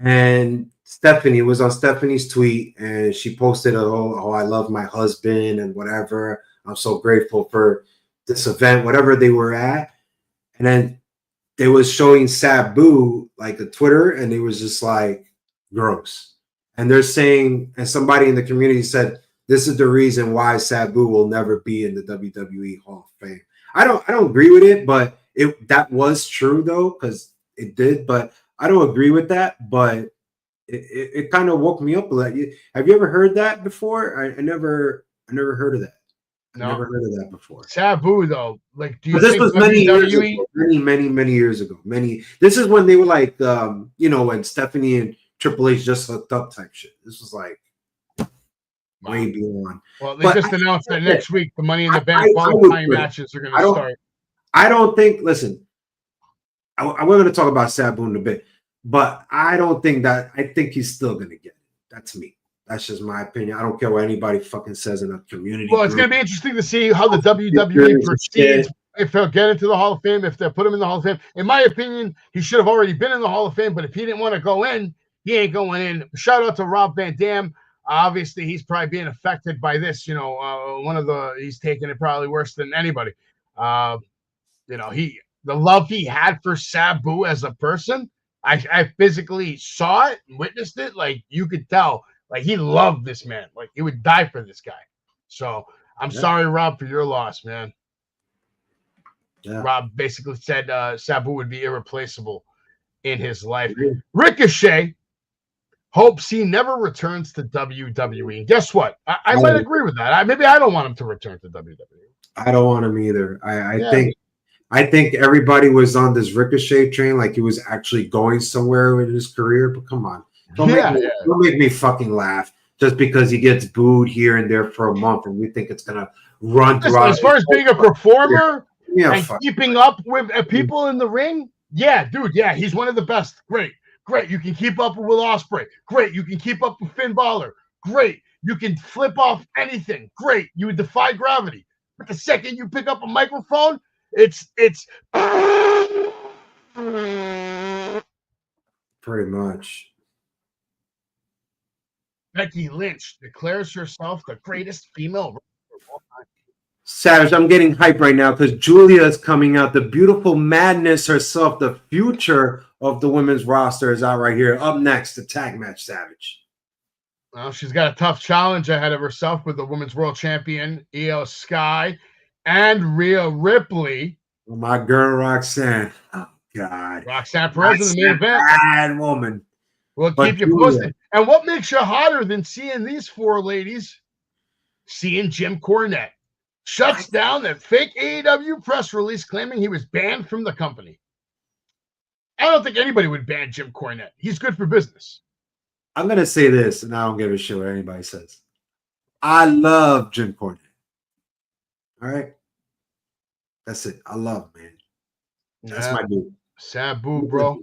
[SPEAKER 4] And Stephanie was on Stephanie's tweet, and she posted, oh, I love my husband and whatever. I'm so grateful for this event, whatever they were at. And then they was showing Sabu like the Twitter, and it was just like gross. And they're saying, and somebody in the community said, this is the reason why Sabu will never be in the WWE Hall of Fame. I don't agree with it, but that was true though, because it did. But I don't agree with that. But it kind of woke me up a lot. Have you ever heard that before? I never heard of that.
[SPEAKER 3] No.
[SPEAKER 4] I never heard of that before.
[SPEAKER 3] Sabu though, like, do you
[SPEAKER 4] this
[SPEAKER 3] think
[SPEAKER 4] was many years ago, many years ago. This is when they were like, when Stephanie and Triple H just hooked up type shit. This was like way beyond.
[SPEAKER 3] Well, they just announced that next week the Money in the Bank qualifying matches are going to start.
[SPEAKER 4] I don't think. Listen, we're going to talk about Sabu in a bit, but I don't think that. I think he's still going to get it. That's me. That's just my opinion. I don't care what anybody fucking says in a community.
[SPEAKER 3] Well, it's going to be interesting to see how the WWE proceeds. If they'll get into the Hall of Fame, if they put him in the Hall of Fame. In my opinion, he should have already been in the Hall of Fame, but if he didn't want to go in, he ain't going in. Shout out to Rob Van Dam. Obviously, he's probably being affected by this. He's taking it probably worse than anybody. The love he had for Sabu as a person, I physically saw it and witnessed it. Like, you could tell, like, he loved this man. Like, he would die for this guy. So I'm sorry, Rob, for your loss, man. Yeah. Rob basically said Sabu would be irreplaceable in his life. Ricochet hopes he never returns to WWE. And guess what? I might agree with that. Maybe I don't want him to return to WWE. I
[SPEAKER 4] don't want him either. I think everybody was on this Ricochet train, like he was actually going somewhere with his career. But come on, don't make me fucking laugh just because he gets booed here and there for a month, and we think it's gonna run throughout.
[SPEAKER 3] As far as being a performer and keeping up with people in the ring, he's one of the best. Great. You can keep up with Will Ospreay. Great. You can keep up with Finn Balor. Great. You can flip off anything. Great. You would defy gravity. But the second you pick up a microphone, it's
[SPEAKER 4] pretty much.
[SPEAKER 3] Becky Lynch declares herself the greatest female of all time.
[SPEAKER 4] Savage, I'm getting hyped right now because Julia is coming out. The beautiful madness herself, the future of the women's roster is out right here. Up next, the tag match, Savage.
[SPEAKER 3] Well, she's got a tough challenge ahead of herself with the women's world champion, Io Sky, and Rhea Ripley.
[SPEAKER 4] Oh, my girl, Roxanne. Oh, God.
[SPEAKER 3] Roxanne Perez in the main event.
[SPEAKER 4] Bad woman.
[SPEAKER 3] We'll keep you posted. And what makes you hotter than seeing these four ladies? Seeing Jim Cornette shuts down that fake AEW press release claiming he was banned from the company. I don't think anybody would ban Jim Cornette. He's good for business.
[SPEAKER 4] I'm going to say this, and I don't give a shit what anybody says. I love Jim Cornette. All right? That's it. I love him, man. That's my dude.
[SPEAKER 3] Sabu, bro.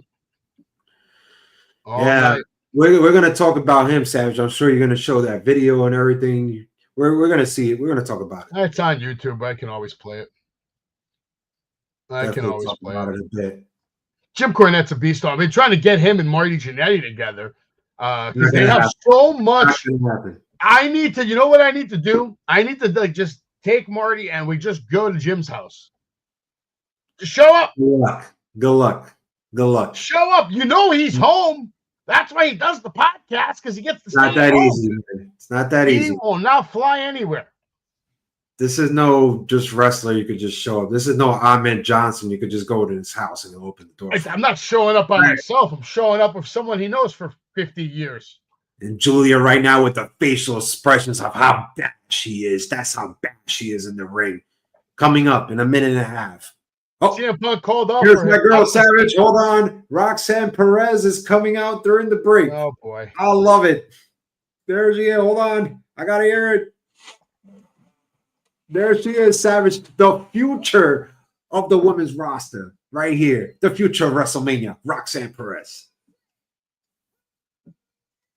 [SPEAKER 4] Right. We're going to talk about him, Savage. I'm sure you're going to show that video and everything. We're going to see it. We're going to talk about it.
[SPEAKER 3] It's on YouTube. I can always play it. I can always play it.
[SPEAKER 4] A bit.
[SPEAKER 3] Jim Cornette's a beast. I've been trying to get him and Marty Jannetty together because they have so much. I need to, you know what I need to do? I need to just take Marty and we just go to Jim's house. Just show up.
[SPEAKER 4] Good luck.
[SPEAKER 3] Show up. You know he's home. That's why he does the podcast, because he gets to
[SPEAKER 4] stay home. Easy, man. It's not that easy.
[SPEAKER 3] He will not fly anywhere.
[SPEAKER 4] This is no just wrestler you could just show up. This is no Ahmed Johnson. You could just go to his house and open the door.
[SPEAKER 3] I'm not showing up by myself. I'm showing up with someone he knows for 50 years.
[SPEAKER 4] And Julia right now with the facial expressions of how bad she is. That's how bad she is in the ring. Coming up in a minute and a half.
[SPEAKER 3] Oh, CM Punk called off.
[SPEAKER 4] Here's my girl, Savage. Hold on. Roxanne Perez is coming out during the break.
[SPEAKER 3] Oh, boy.
[SPEAKER 4] I love it. There she is. Hold on. I got to hear it. There she is, Savage. The future of the women's roster right here. The future of WrestleMania. Roxanne Perez.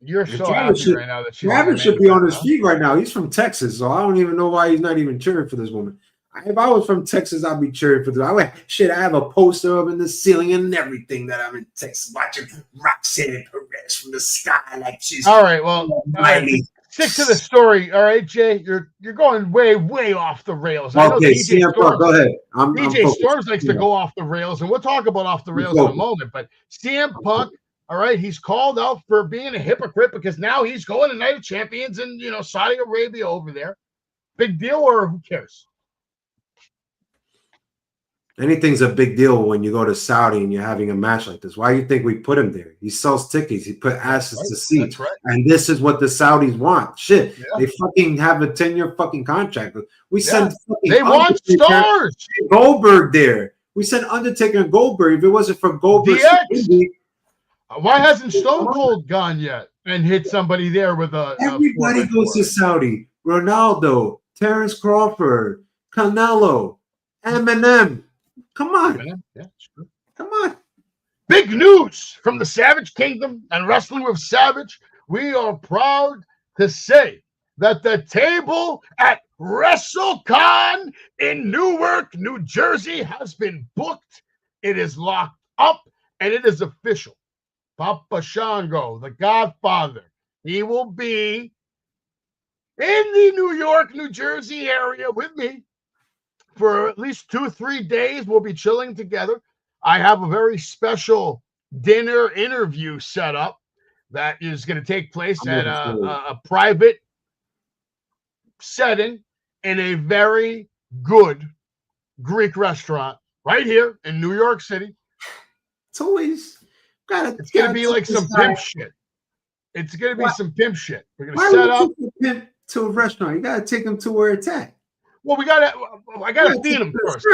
[SPEAKER 3] You're so happy right now that she's
[SPEAKER 4] Savage should be on his feet right now. He's from Texas, so I don't even know why he's not even cheering for this woman. If I was from Texas, I'd be cheering for this. I have a poster up in the ceiling and everything that I'm in Texas watching Roxanne Perez from the sky like she's
[SPEAKER 3] all right. Well, stick to the story. All right, Jay, you're going way off the rails.
[SPEAKER 4] Okay, CM Punk, go ahead.
[SPEAKER 3] DJ Storms likes to go off the rails, and we'll talk about off the rails in a moment. But CM Punk, all right, he's called out for being a hypocrite because now he's going to Night of Champions in Saudi Arabia over there. Big deal, or who cares?
[SPEAKER 4] Anything's a big deal when you go to Saudi and you're having a match like this. Why do you think we put him there? He sells tickets. He put asses to seats. Right. And this is what the Saudis want. Shit. Yeah. They fucking have a 10-year fucking contract. We send fucking
[SPEAKER 3] they want stars.
[SPEAKER 4] Goldberg there. We sent Undertaker and Goldberg. If it wasn't for Goldberg,
[SPEAKER 3] why hasn't Stone Cold gone yet? and hit somebody there with a
[SPEAKER 4] Everybody
[SPEAKER 3] 4x4.
[SPEAKER 4] goes to Saudi. Ronaldo, Terrence Crawford, Canelo, Eminem. Come on.
[SPEAKER 3] Yeah, it's true.
[SPEAKER 4] Come on.
[SPEAKER 3] Big news from the Savage Kingdom and Wrestling with Savage. We are proud to say that the table at WrestleCon in Newark, New Jersey has been booked. It is locked up and it is official. Papa Shango, the Godfather, he will be in the New York, New Jersey area with me for at least 2-3 days. We'll be chilling together. I have a very special dinner interview set up that is going to take place at a private setting in a very good Greek restaurant right here in New York City.
[SPEAKER 4] It's always
[SPEAKER 3] it's going to be like some pimp shit. It's going to be some pimp shit. We're going to set up
[SPEAKER 4] to a restaurant. You got to take them to where it's at.
[SPEAKER 3] Well, I got to feed him first.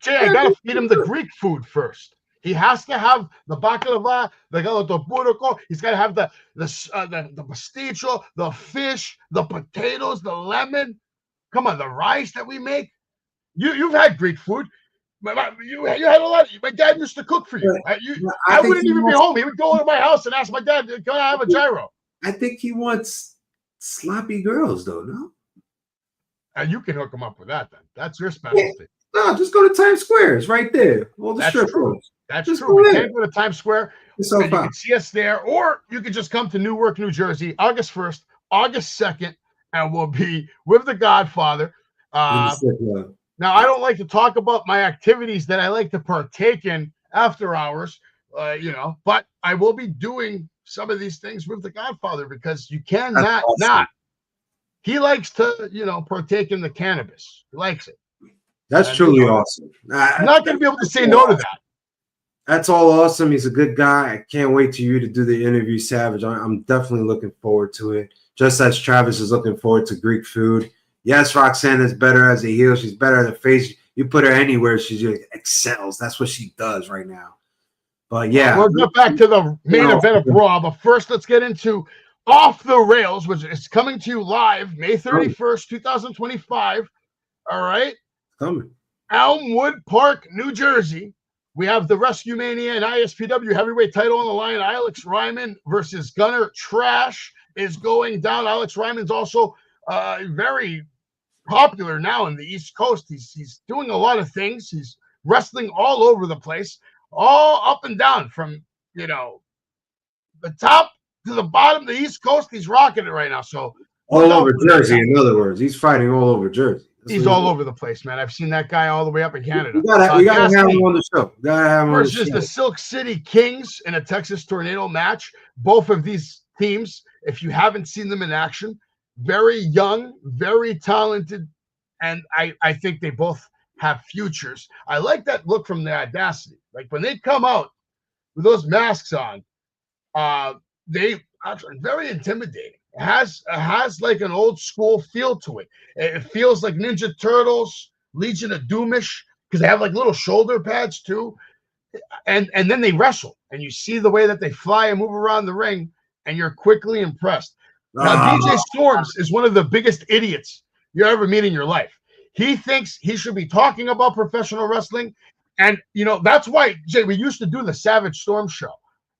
[SPEAKER 3] Jay, I got to feed him the Greek food first. He has to have the baklava, the galatoburoko. He's got to have the pasticcio, the fish, the potatoes, the lemon. Come on, the rice that we make. You've had Greek food. You had a lot. My dad used to cook for you. I wouldn't even be home. He would go to my house and ask my dad, "Can I have a gyro?"
[SPEAKER 4] I think he wants sloppy girls, though. No.
[SPEAKER 3] And you can hook him up with that. Then that's your specialty.
[SPEAKER 4] No, just go to Times Square. It's right there. All the strip clubs.
[SPEAKER 3] That's true. We can't go to Times Square. You can see us there, or you could just come to Newark, New Jersey, August 1st, August 2nd, and we'll be with the Godfather. Now, I don't like to talk about my activities that I like to partake in after hours, but I will be doing some of these things with the Godfather because you cannot not. He likes to, partake in the cannabis. He likes it.
[SPEAKER 4] That's truly awesome.
[SPEAKER 3] I'm not going to be able to say no to that.
[SPEAKER 4] That's all awesome. He's a good guy. I can't wait to you to do the interview, Savage. I'm definitely looking forward to it. Just as Travis is looking forward to Greek food. Yes, Roxanne is better as a heel. She's better as a face. You put her anywhere, she excels. That's what she does right now. But yeah.
[SPEAKER 3] We'll get back to the main event of Raw. But first, let's get into Off the Rails, which is coming to you live May 31st, 2025. All right.
[SPEAKER 4] Coming.
[SPEAKER 3] Elmwood Park, New Jersey. We have the Rescue Mania and ISPW heavyweight title on the line. Alex Ryman versus Gunner Trash is going down. Alex Ryman's also very popular now in the East Coast. He's doing a lot of things. He's wrestling all over the place, all up and down from, the top to the bottom, the East Coast. He's rocking it right now. So
[SPEAKER 4] all over Jersey, in other words. He's fighting all over Jersey.
[SPEAKER 3] He's all over the place, man. I've seen that guy all the way up in Canada.
[SPEAKER 4] We gotta have him on the show.
[SPEAKER 3] Versus the Silk City Kings in a Texas Tornado match. Both of these teams, if you haven't seen them in action, very young, very talented, and I think they both have futures. I like that look from the Audacity. Like when they come out with those masks on, they are very intimidating. It has like an old school feel to it. It feels like Ninja Turtles, Legion of Doomish, because they have like little shoulder pads too. And then they wrestle, and you see the way that they fly and move around the ring, and you're quickly impressed. Now, DJ Storms is one of the biggest idiots you ever meet in your life. He thinks he should be talking about professional wrestling. And, that's why, Jay, we used to do the Savage Storm show.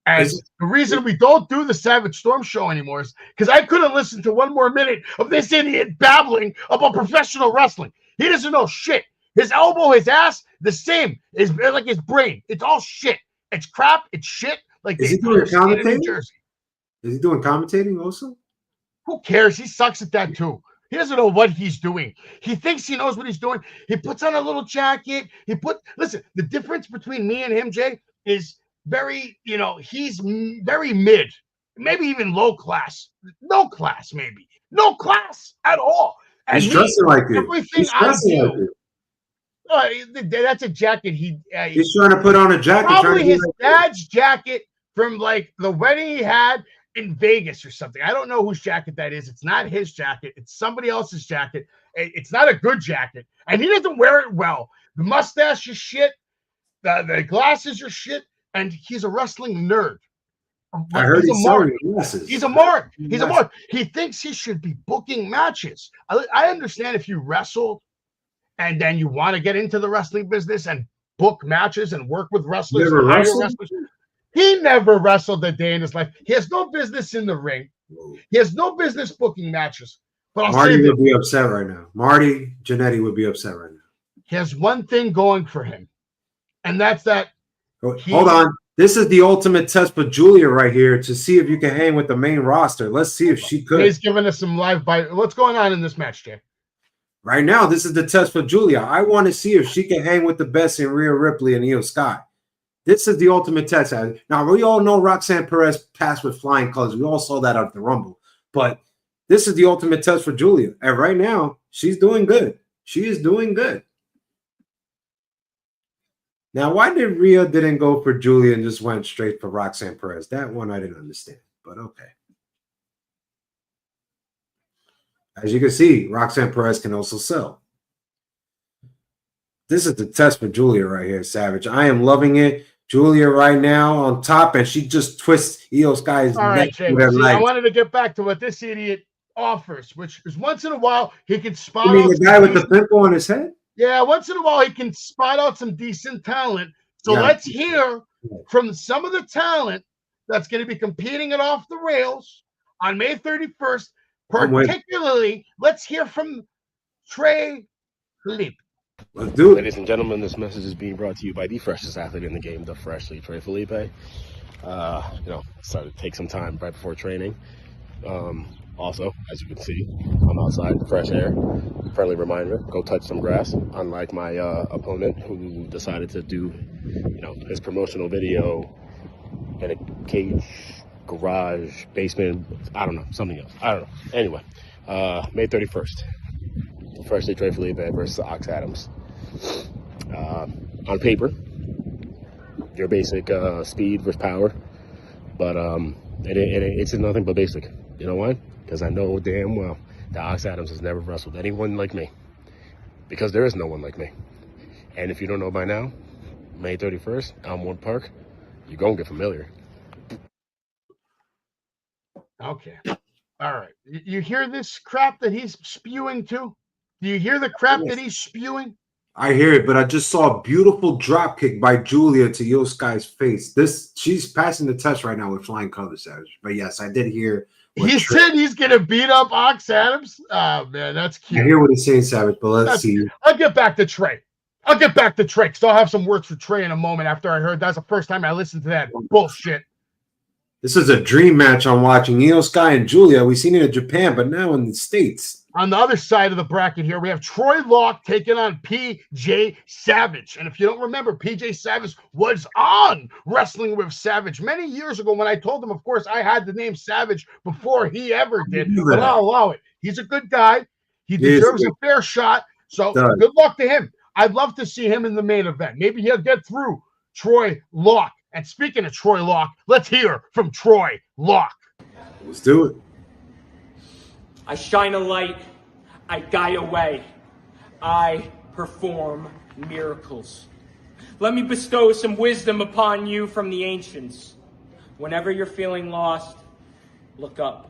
[SPEAKER 3] And the reason we don't do the Savage Storm show anymore is because I couldn't listen to one more minute of this idiot babbling about professional wrestling. He doesn't know shit. His elbow, his ass, the same. Is like his brain. It's all shit. It's crap. It's shit. Like
[SPEAKER 4] is he doing commentating? Is he doing commentating also?
[SPEAKER 3] Who cares? He sucks at that too. He doesn't know what he's doing. He thinks he knows what he's doing. He puts on a little jacket. Listen, the difference between me and him, Jay, is very, he's very mid, maybe even low class. No class, maybe. No class at all. And
[SPEAKER 4] he's dressing like you.
[SPEAKER 3] Everything I do. That's a jacket.
[SPEAKER 4] He's trying to put on a jacket.
[SPEAKER 3] Probably his dad's jacket from like the wedding he had in Vegas or something. I don't know whose jacket that is. It's not his jacket. It's somebody else's jacket. It's not a good jacket. And he doesn't wear it well. The mustache is shit. The glasses are shit. And he's a wrestling nerd.
[SPEAKER 4] I heard
[SPEAKER 3] he's a
[SPEAKER 4] he's
[SPEAKER 3] mark.
[SPEAKER 4] selling glasses.
[SPEAKER 3] He's a mark. He's a mark. He thinks he should be booking matches. I understand if you wrestled and then you want to get into the wrestling business and book matches and work with wrestlers,
[SPEAKER 4] Never
[SPEAKER 3] hire
[SPEAKER 4] wrestled?
[SPEAKER 3] wrestlers. He never wrestled a day in his life. He has no business in the ring. He has no business booking matches. But I'll
[SPEAKER 4] Marty
[SPEAKER 3] say
[SPEAKER 4] would be upset right now. Marty Jannetty would be upset right now.
[SPEAKER 3] he has one thing going for him, and that's that.
[SPEAKER 4] Hold on. This is the ultimate test for Julia right here to see if you can hang with the main roster. Let's see if she could.
[SPEAKER 3] He's giving us some live bite. What's going on in this match, Jay?
[SPEAKER 4] Right now, this is the test for Julia. I want to see if she can hang with the best in Rhea Ripley and Io Sky. This is the ultimate test. Now, we all know Roxanne Perez passed with flying colors. We all saw that at the Rumble. But this is the ultimate test for Julia. And right now, she's doing good. She is doing good. Now, why did Rhea didn't go for Julia and just went straight for Roxanne Perez? That one I didn't understand, but okay. As you can see, Roxanne Perez can also sell. This is the test for Julia right here, Savage. I am loving it. Julia right now on top, and she just twists Io Sky's neck.
[SPEAKER 3] Jay, I wanted to get back to what this idiot offers, which is once in a while he can spot out.
[SPEAKER 4] You mean the guy with the pimple on his head?
[SPEAKER 3] Yeah, once in a while he can spot out some decent talent. So let's hear from some of the talent that's going to be competing it off the rails on May 31st. Particularly, let's hear from Trey Felipe.
[SPEAKER 4] Let's do it.
[SPEAKER 5] Ladies and gentlemen, this message is being brought to you by the freshest athlete in the game, the freshly Trey Felipe. Started to take some time right before training. Also, as you can see, I'm outside, fresh air. Friendly reminder, go touch some grass. Unlike my opponent who decided to do, his promotional video in a cage, garage, basement, I don't know, something else. I don't know. Anyway, May 31st, freshly Trey Felipe versus Ox Adams. On paper, your basic speed versus power, but it's nothing but basic. You know why? Because I know damn well that Ox Adams has never wrestled anyone like me. Because there is no one like me. And if you don't know by now, May 31st, Elmwood Park, you're going to get familiar.
[SPEAKER 3] Okay. All right. You hear this crap that he's spewing too? Do you hear the crap that he's spewing?
[SPEAKER 4] I hear it, but I just saw a beautiful drop kick by Julia to Io Sky's face. She's passing the test right now with flying colors, Savage. But yes, I did hear.
[SPEAKER 3] He said he's gonna beat up Ox Adams. Oh man, that's cute.
[SPEAKER 4] I hear what he's saying, Savage, but let's see.
[SPEAKER 3] I'll get back to Trey. Because I'll have some words for Trey in a moment after I heard that's the first time I listened to that bullshit. This is a dream match I'm watching. Io Sky and Julia. We've seen it in Japan, but now in the States. On the other side of the bracket here, we have Troy Locke taking on PJ Savage. And if you don't remember, PJ Savage was on Wrestling with Savage many years ago when I told him, of course, I had the name Savage before he ever did. But I'll allow it. He's a good guy. He deserves a fair shot. So good luck to him. I'd love to see him in the main event. Maybe he'll get through Troy Locke. And speaking of Troy Locke, let's hear from Troy Locke. Let's do it.
[SPEAKER 6] I shine a light, I die away, I perform miracles. Let me bestow some wisdom upon you from the ancients. Whenever you're feeling lost, look up.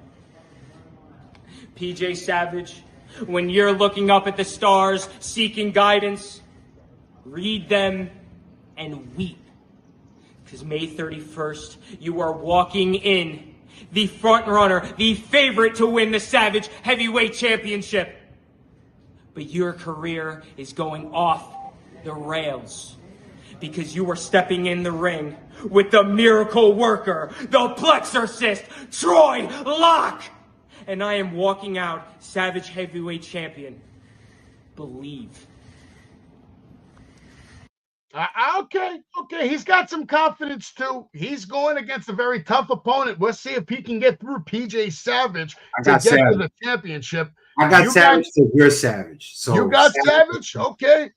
[SPEAKER 6] PJ Savage, when you're looking up at the stars, seeking guidance, read them and weep. Because May 31st, you are walking in the front runner, the favorite to win the Savage Heavyweight Championship. But your career is going off the rails because you are stepping in the ring with the miracle worker, the plexorcist, Troy Locke. And I am walking out Savage Heavyweight Champion. Believe. Okay. He's got some confidence too. He's going against a very tough opponent. We'll see if he can get through PJ Savage to get to the championship.
[SPEAKER 4] I got Savage, so you're Savage. So
[SPEAKER 3] you got Savage? Okay.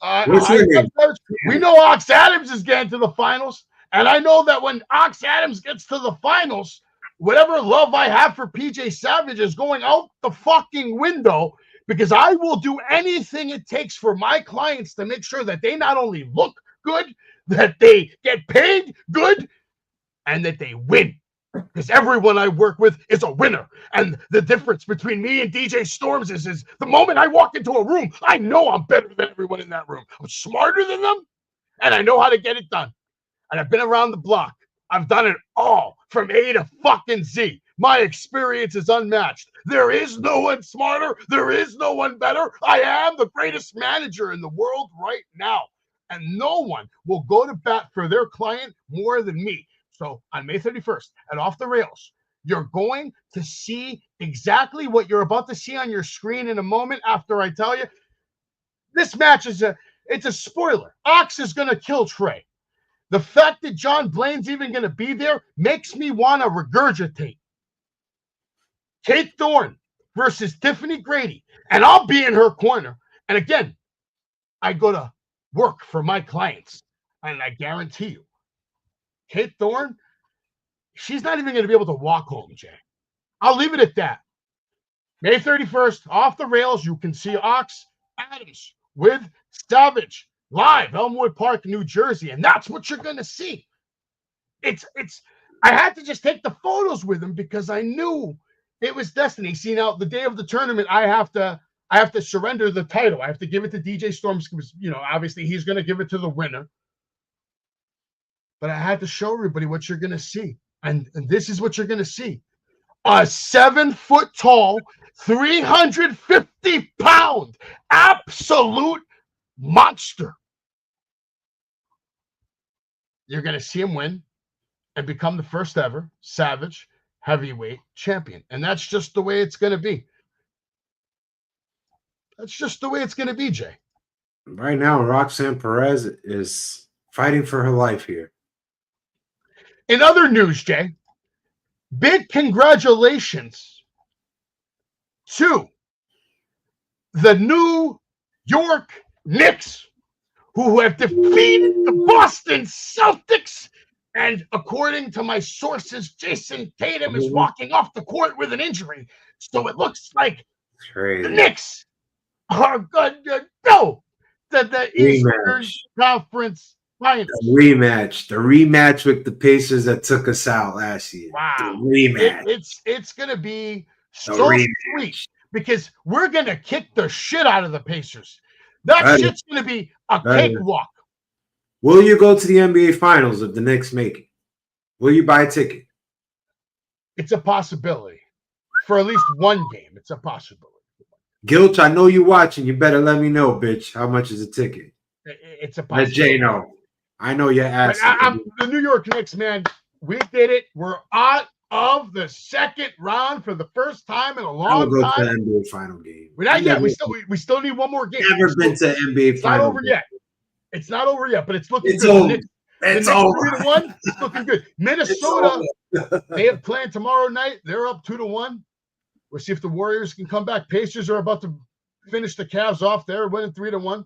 [SPEAKER 3] We know Ox Adams is getting to the finals. And I know that when Ox Adams gets to the finals, whatever love I have for PJ Savage is going out the fucking window, because I will do anything it takes for my clients to make sure that they not only look good, that they get paid good, and that they win. because everyone I work with is a winner. And the difference between me and DJ Storms is the moment I walk into a room, I know I'm better than everyone in that room. I'm smarter than them, and I know how to get it done. And I've been around the block. I've done it all from A to fucking Z. My experience is unmatched. There is no one smarter. There is no one better. I am the greatest manager in the world right now. And no one will go to bat for their client more than me. So on May 31st at Off the Rails, you're going to see exactly what you're about to see on your screen in a moment after I tell you. This match is it's a spoiler. Ox is going to kill Trey. The fact that John Blaine's even going to be there makes me want to regurgitate. Kate Thorne versus Tiffany Grady, and I'll be in her corner. And again, I go to work for my clients, and I guarantee you, Kate Thorne, she's not even going to be able to walk home, Jay. I'll leave it at that. May 31st, Off the Rails, you can see Ox Adams with Savage live, Elmwood Park, New Jersey, and that's what you're going to see. It's. I had to just take the photos with him because I knew it was destiny. See, now the day of the tournament, I have to surrender the title. I have to give it to DJ Storms because, obviously he's going to give it to the winner. But I had to show everybody what you're going to see. And this is what you're going to see. A 7-foot-tall, 350-pound, absolute monster. You're going to see him win and become the first ever Savage heavyweight champion. And that's just the way it's going to be. That's just the way it's going to be, Jay.
[SPEAKER 4] Right now, Roxanne Perez is fighting for her life here.
[SPEAKER 3] In other news, Jay, big congratulations to the New York Knicks, who have defeated the Boston Celtics. And according to my sources, Jason Tatum is walking off the court with an injury. So it looks like the Knicks are good to go to the Eastern Conference Finals.
[SPEAKER 4] The rematch with the Pacers that took us out last year.
[SPEAKER 3] Wow.
[SPEAKER 4] The rematch.
[SPEAKER 3] It's going to be so sweet because we're going to kick the shit out of the Pacers. That shit's going to be a cakewalk.
[SPEAKER 4] Will you go to the NBA Finals if the Knicks make it? Will you buy a ticket?
[SPEAKER 3] It's a possibility. For at least one game, it's a possibility.
[SPEAKER 4] Gilch, I know you're watching. You better let me know, bitch. How much is a ticket?
[SPEAKER 3] It's a possibility.
[SPEAKER 4] Let Jay know. I know you're asking.
[SPEAKER 3] I'm the New York Knicks, man. We did it. We're out of the second round for the first time in a long time.
[SPEAKER 4] I will go to the NBA final game.
[SPEAKER 3] We're not yet. We still need one more game.
[SPEAKER 4] Never been to NBA final.
[SPEAKER 3] It's not over yet. It's not over yet, but it's looking
[SPEAKER 4] good.
[SPEAKER 3] Over.
[SPEAKER 4] It's over.
[SPEAKER 3] 3-1. It's looking good. Minnesota, they have playing tomorrow night. They're up 2-1. We'll see if the Warriors can come back. Pacers are about to finish the Cavs off. They're winning 3-1.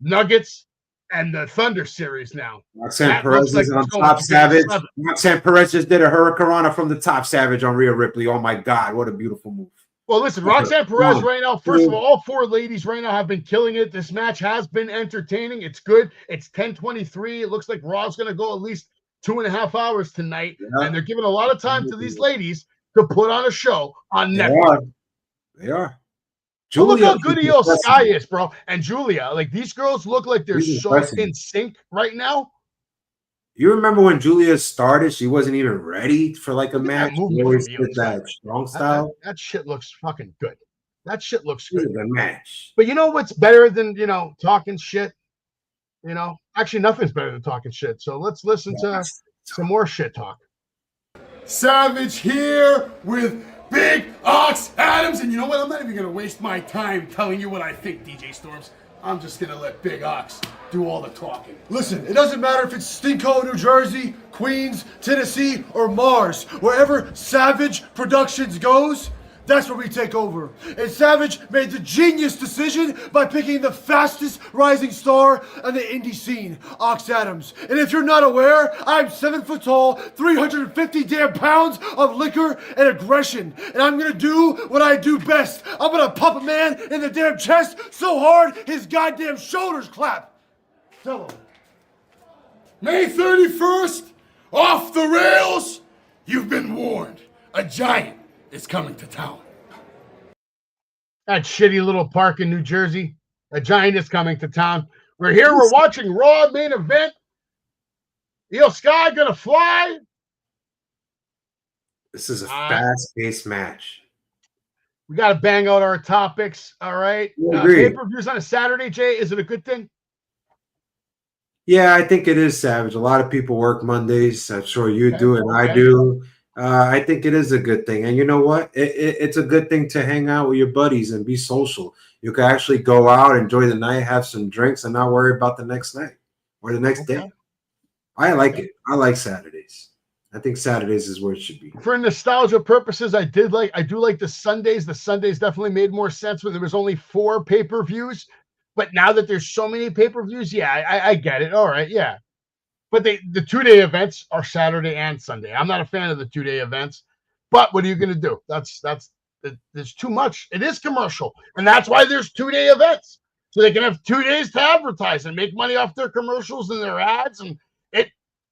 [SPEAKER 3] Nuggets and the Thunder series now.
[SPEAKER 4] Roxanne Perez is on Top Savage. Roxanne Perez just did a Hurricanrana from the Top Savage on Rhea Ripley. Oh my God, what a beautiful move.
[SPEAKER 3] Well, listen, Roxanne Perez right now, first of all 4 ladies right now have been killing it. This match has been entertaining. It's good. It's 10:23. It looks like Raw's going to go at least 2.5 hours tonight. Yeah. And they're giving a lot of time to these ladies to put on a show on Netflix.
[SPEAKER 4] They are.
[SPEAKER 3] Julia, look how good Io Sky is, bro. And Julia, like these girls look like they're so in sync right now.
[SPEAKER 4] You remember when Julia started, she wasn't even ready for like a match. She always did that strong style.
[SPEAKER 3] That shit looks fucking good. That shit looks good.
[SPEAKER 4] A match.
[SPEAKER 3] But you know what's better than, talking shit? Actually nothing's better than talking shit. So let's listen to some more shit talk.
[SPEAKER 7] Savage here with Big Ox Adams. And you know what? I'm not even going to waste my time telling you what I think, DJ Storms. I'm just going to let Big Ox do all the talking.
[SPEAKER 8] Listen, it doesn't matter if it's Stinko, New Jersey, Queens, Tennessee, or Mars. Wherever Savage Productions goes, that's where we take over. And Savage made the genius decision by picking the fastest rising star on the indie scene, Ox Adams. And if you're not aware, I'm 7 foot tall, 350 damn pounds of liquor and aggression. And I'm gonna do what I do best. I'm gonna pop a man in the damn chest so hard his goddamn shoulders clap. Tell him.
[SPEAKER 7] May 31st, Off the Rails. You've A giant is coming to town.
[SPEAKER 3] That shitty little park in New Jersey. A giant is coming to town. We're here. We're watching Raw main event. Io Sky gonna fly.
[SPEAKER 4] This is a fast-paced match.
[SPEAKER 3] We got to bang out our topics. All right. Pay-per-views on a Saturday, Jay. Is it a good thing?
[SPEAKER 4] Yeah, I think it is, Savage. A lot of people work Mondays. I'm sure you do, and I do. I think it is a good thing. And you know what? It's a good thing to hang out with your buddies and be social. You can actually go out, enjoy the night, have some drinks, and not worry about the next night or the next day. I like it. I like Saturdays. I think Saturdays is where it should be.
[SPEAKER 3] For nostalgia purposes, I do like the Sundays. The Sundays definitely made more sense when there was only 4 pay-per-views. But now that there's so many pay-per-views, yeah, I get it. All right, yeah. But the 2-day events are Saturday and Sunday. I'm not a fan of the 2-day events. But what are you going to do? There's too much. It is commercial. And that's why there's 2-day events. So they can have 2 days to advertise and make money off their commercials and their ads. And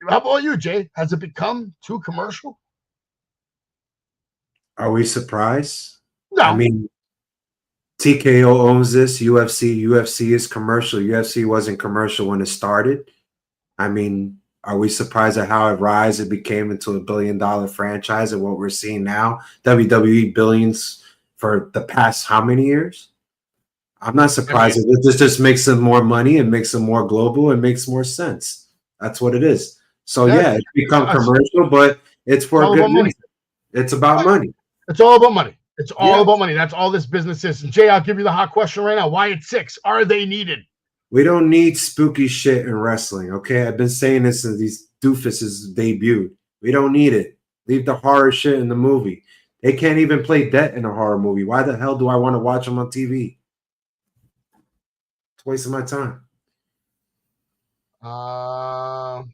[SPEAKER 3] how about you, Jay? Has it become too commercial?
[SPEAKER 4] Are we surprised?
[SPEAKER 3] No.
[SPEAKER 4] I mean, TKO owns this. UFC is commercial. UFC wasn't commercial when it started. I mean, are we surprised at how it rise? It became into a $1 billion franchise and what we're seeing now? WWE billions for the past how many years? I'm not surprised. It just makes them more money and makes them more global and makes more sense. That's what it is. So yeah, it's become commercial, but it's for a good reason. It's about money.
[SPEAKER 3] It's all about money. It's all about money. That's all this business is. And Jay, I'll give you the hot question right now. Why at 6? Are they needed?
[SPEAKER 4] We don't need spooky shit in wrestling, okay? I've been saying this since these doofuses debuted. We don't need it. Leave the horror shit in the movie. They can't even play dead in a horror movie. Why the hell do I want to watch them on TV? It's wasting my time.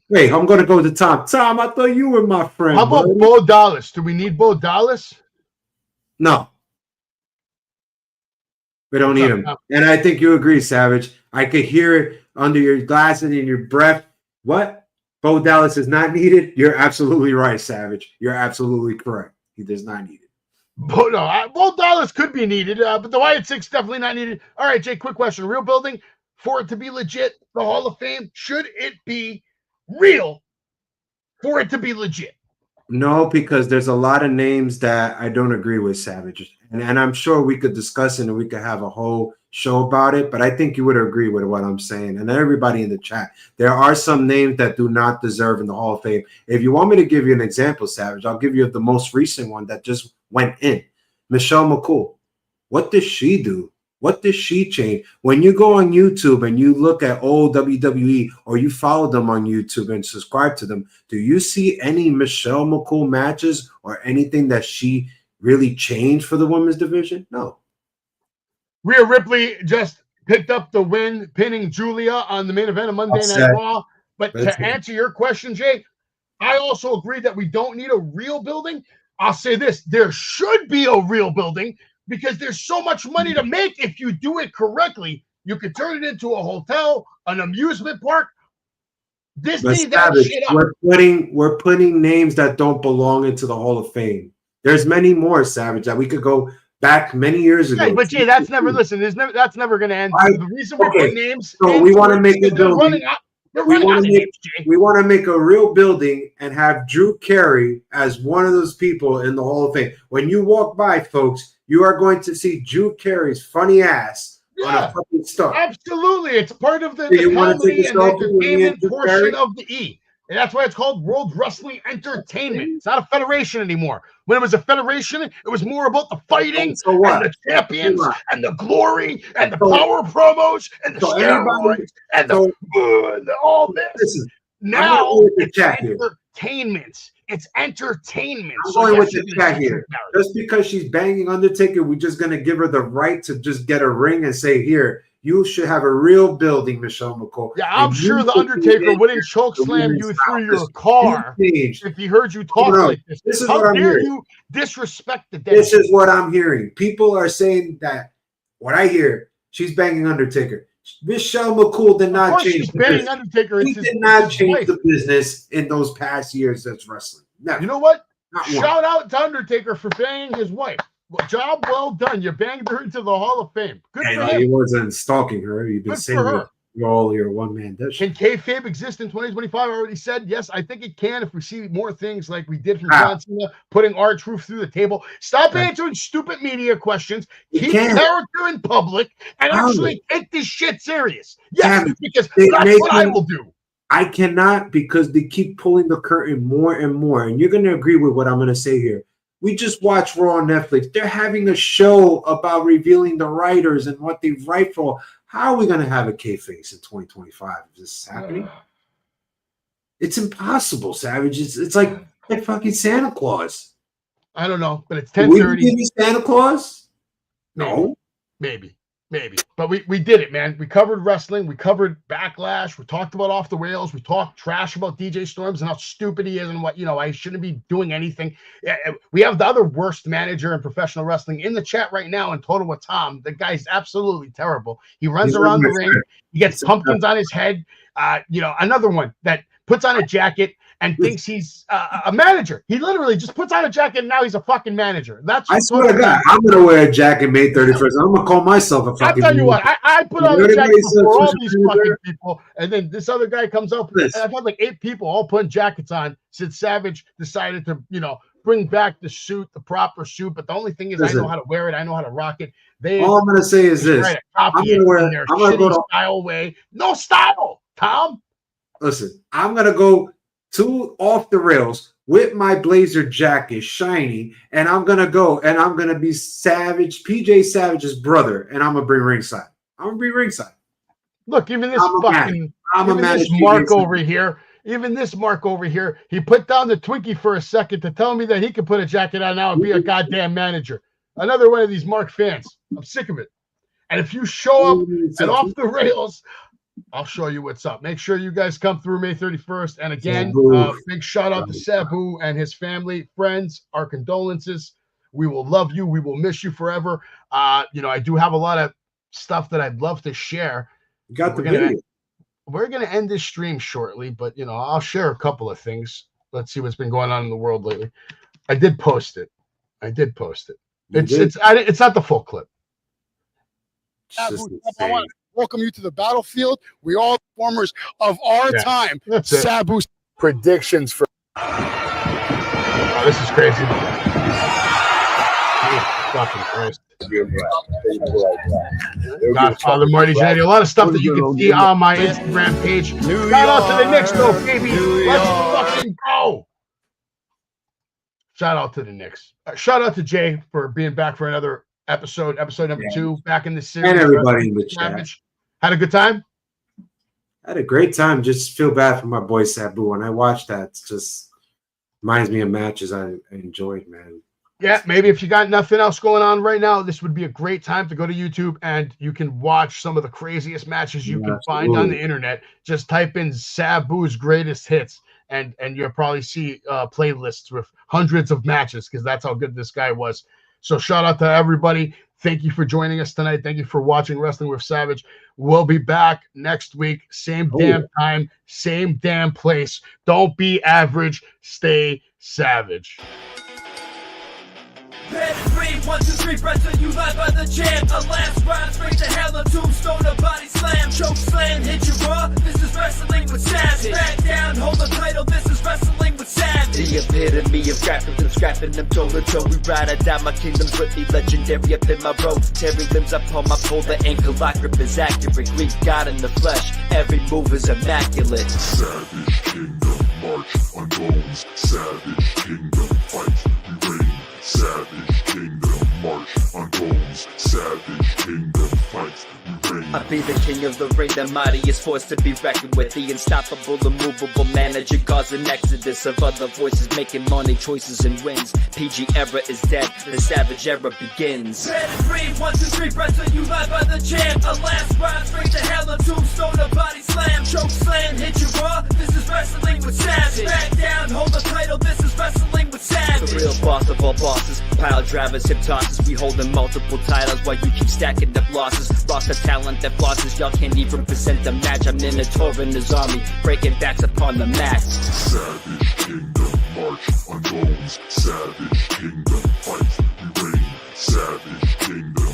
[SPEAKER 4] Wait, I'm going to go to Tom. Tom, I thought you were my friend.
[SPEAKER 3] How about Bo Dallas? Do we need Bo Dallas?
[SPEAKER 4] No. We don't need him. And I think you agree, Savage. I could hear it under your glasses and in your breath. What? Bo Dallas is not needed? You're absolutely right, Savage. You're absolutely correct. He does not need it.
[SPEAKER 3] Bo Dallas could be needed, but the Wyatt 6 definitely not needed. All right, Jay, quick question. Real building, for it to be legit, the Hall of Fame, should it be real for it to be legit?
[SPEAKER 4] No, because there's a lot of names that I don't agree with, Savage. And I'm sure we could discuss it and we could have a whole show about it, but I think you would agree with what I'm saying. And everybody in the chat, there are some names that do not deserve in the Hall of Fame. If you want me to give you an example, Savage, I'll give you the most recent one that just went in. Michelle McCool. What does she do? What does she change? When you go on YouTube and you look at old WWE or you follow them on YouTube and subscribe to them, do you see any Michelle McCool matches or anything that she really changed for the women's division? No.
[SPEAKER 3] Rhea Ripley just picked up the win, pinning Julia on the main event of Monday Night Raw. But to answer your question, Jay, I also agree that we don't need a real building. I'll say this. There should be a real building because there's so much money to make if you do it correctly. You could turn it into a hotel, an amusement park. Disney, that shit up.
[SPEAKER 4] We're putting names that don't belong into the Hall of Fame. There's many more, Savage, that we could go back many years ago.
[SPEAKER 3] Yeah, but Jay, that's never that's never going to end. The reason we put names,
[SPEAKER 4] so we want to make a building. We want to make a real building and have Drew Carey as one of those people in the Hall of Fame. When you walk by, folks, you are going to see Drew Carey's funny ass on a fucking star.
[SPEAKER 3] Absolutely, it's part of the comedy and entertainment portion of the E. And that's why it's called World Wrestling Entertainment. It's not a federation anymore. When it was a federation, it was more about the fighting and the champions and the glory and the power promos and the steroids and all this. Now it's entertainment. It's entertainment.
[SPEAKER 4] I'm going with the chat here. Just because she's banging Undertaker, we're just going to give her the right to just get a ring and say, here, you should have a real building, Michelle McCool.
[SPEAKER 3] Yeah, I'm sure the Undertaker wouldn't choke slam you through your car if he heard you talk like this.
[SPEAKER 4] This is what I'm hearing.
[SPEAKER 3] You disrespect the dead?
[SPEAKER 4] This is what I'm hearing. People are saying that what I hear, she's banging Undertaker. Michelle McCool did not change the business.
[SPEAKER 3] Undertaker.
[SPEAKER 4] He did not change the business in those past years that's wrestling. Never.
[SPEAKER 3] You know what?
[SPEAKER 4] Not one.
[SPEAKER 3] Shout out to Undertaker for banging his wife. Job well done. You banged her into the Hall of Fame. Good for him.
[SPEAKER 4] He wasn't stalking her. You've been
[SPEAKER 3] Good
[SPEAKER 4] saying
[SPEAKER 3] for
[SPEAKER 4] that
[SPEAKER 3] her.
[SPEAKER 4] all your one-man dish.
[SPEAKER 3] Can kayfabe exist in 2025? I already said yes. I think it can if we see more things like we did from John Cena, putting R-Truth through the table. Stop answering stupid media questions. Keep character in public and actually take this shit serious. Yes, because that's what I will do.
[SPEAKER 4] I cannot, because they keep pulling the curtain more and more. And you're going to agree with what I'm going to say here. We just watched Raw on Netflix. They're having a show about revealing the writers and what they write for. How are we going to have a K-Face in 2025? Is this happening? It's impossible, Savage. It's like fucking Santa Claus.
[SPEAKER 3] I don't know, but it's 10:30.
[SPEAKER 4] Will you give me Santa Claus? No.
[SPEAKER 3] Maybe. But we did it, man. We covered wrestling. We covered Backlash. We talked about Off the Rails. We talked trash about DJ Storms and how stupid he is and what, I shouldn't be doing anything. We have the other worst manager in professional wrestling in the chat right now in Total with Tom. The guy's absolutely terrible. He runs around the ring. He gets pumpkins on his head. Another one that puts on a jacket and thinks he's a manager. He literally just puts on a jacket and now he's a fucking manager. I
[SPEAKER 4] swear to God, I'm going to wear a jacket May 31st. I'm going to call myself a fucking
[SPEAKER 3] I'll tell you what, I put on a jacket for all these fucking people, and then this other guy comes up, and I've had like 8 people all putting jackets on since Savage decided to, bring back the suit, the proper suit. But the only thing is, I know how to wear it. I know how to rock it.
[SPEAKER 4] All I'm going to say is this.
[SPEAKER 3] I'm going to go to style way. No style, Tom.
[SPEAKER 4] Listen, I'm going to go to Off the Rails with my blazer jacket, shiny, and I'm going to go and I'm going to be Savage, PJ Savage's brother, and I'm going to bring ringside. I'm going to be ringside.
[SPEAKER 3] Look, even this Mark over here, he put down the Twinkie for a second to tell me that he could put a jacket on now and be a goddamn manager. Another one of these Mark fans. I'm sick of it. And if you show up at Off the Rails, I'll show you what's up. Make sure you guys come through May 31st. And again, big shout out to Sabu and his family, friends, our condolences. We will love you. We will miss you forever. I do have a lot of stuff that I'd love to share.
[SPEAKER 4] You got the video.
[SPEAKER 3] We're going to end this stream shortly, but, I'll share a couple of things. Let's see what's been going on in the world lately. I did post it. It's not the full clip.
[SPEAKER 7] I want to welcome you to the battlefield. We all performers of our time. Sabu's predictions for.
[SPEAKER 3] Oh, this is crazy. Fucking Christ. Godfather Marty Jannetty. A lot of stuff that you can see on my Instagram page. Shout out to the Knicks, though, baby. Let's fucking go. Shout out to the Knicks. Shout out to Jay for being back for another episode number 2, back in the series.
[SPEAKER 4] And everybody in the chat.
[SPEAKER 3] Had a good time?
[SPEAKER 4] I had a great time. Just feel bad for my boy Sabu. When I watched that, it just reminds me of matches I enjoyed, man.
[SPEAKER 3] Yeah, maybe if you got nothing else going on right now, this would be a great time to go to YouTube and you can watch some of the craziest matches you can find on the internet. Just type in Sabu's greatest hits and you'll probably see playlists with hundreds of matches because that's how good this guy was. So shout out to everybody. Thank you for joining us tonight. Thank you for watching Wrestling with Savage. We'll be back next week. Same damn time, same damn place. Don't be average. Stay savage.
[SPEAKER 1] Pedigree, 1, 2, 3, wrestling you live by the champ. A last ride straight to hell, a tombstone, a body slam. Choke slam, hit you raw, this is wrestling with Savage. Back down, hold the title, this is wrestling with Savage. The epitome of scrapping them toe to toe. We ride or die, my kingdom's with me, legendary up in my road. Terry limbs up on my pole, the ankle lock grip is accurate. Greek God in the flesh, every move is immaculate.
[SPEAKER 2] Savage Kingdom, march on bones. Savage Kingdom, fight, we reign. Savage Kingdom, march on bones. Savage Kingdom, fight, we reign.
[SPEAKER 1] I be the king of the ring, the mightiest force to be reckoned with. The unstoppable, immovable manager, cause an exodus of other voices making money, choices, and wins. PG era is dead, the Savage era begins. Pedigree, 1, 2, 3, wrestling you live by the champ. A last ride straight to hell, a tombstone, a body slam. Choke slam, hit you raw, this is wrestling with Savage. Back down, hold the title, this is wrestling with Savage. The real boss of all bosses, pile drivers, hip tosses. We holding multiple titles while you keep stacking up losses. Lost the talent that flosses, y'all can't even present a match. I'm in a tour in his army, breaking backs upon the mats.
[SPEAKER 2] Savage Kingdom, march on bones, savage kingdom fight. We reign, savage kingdom.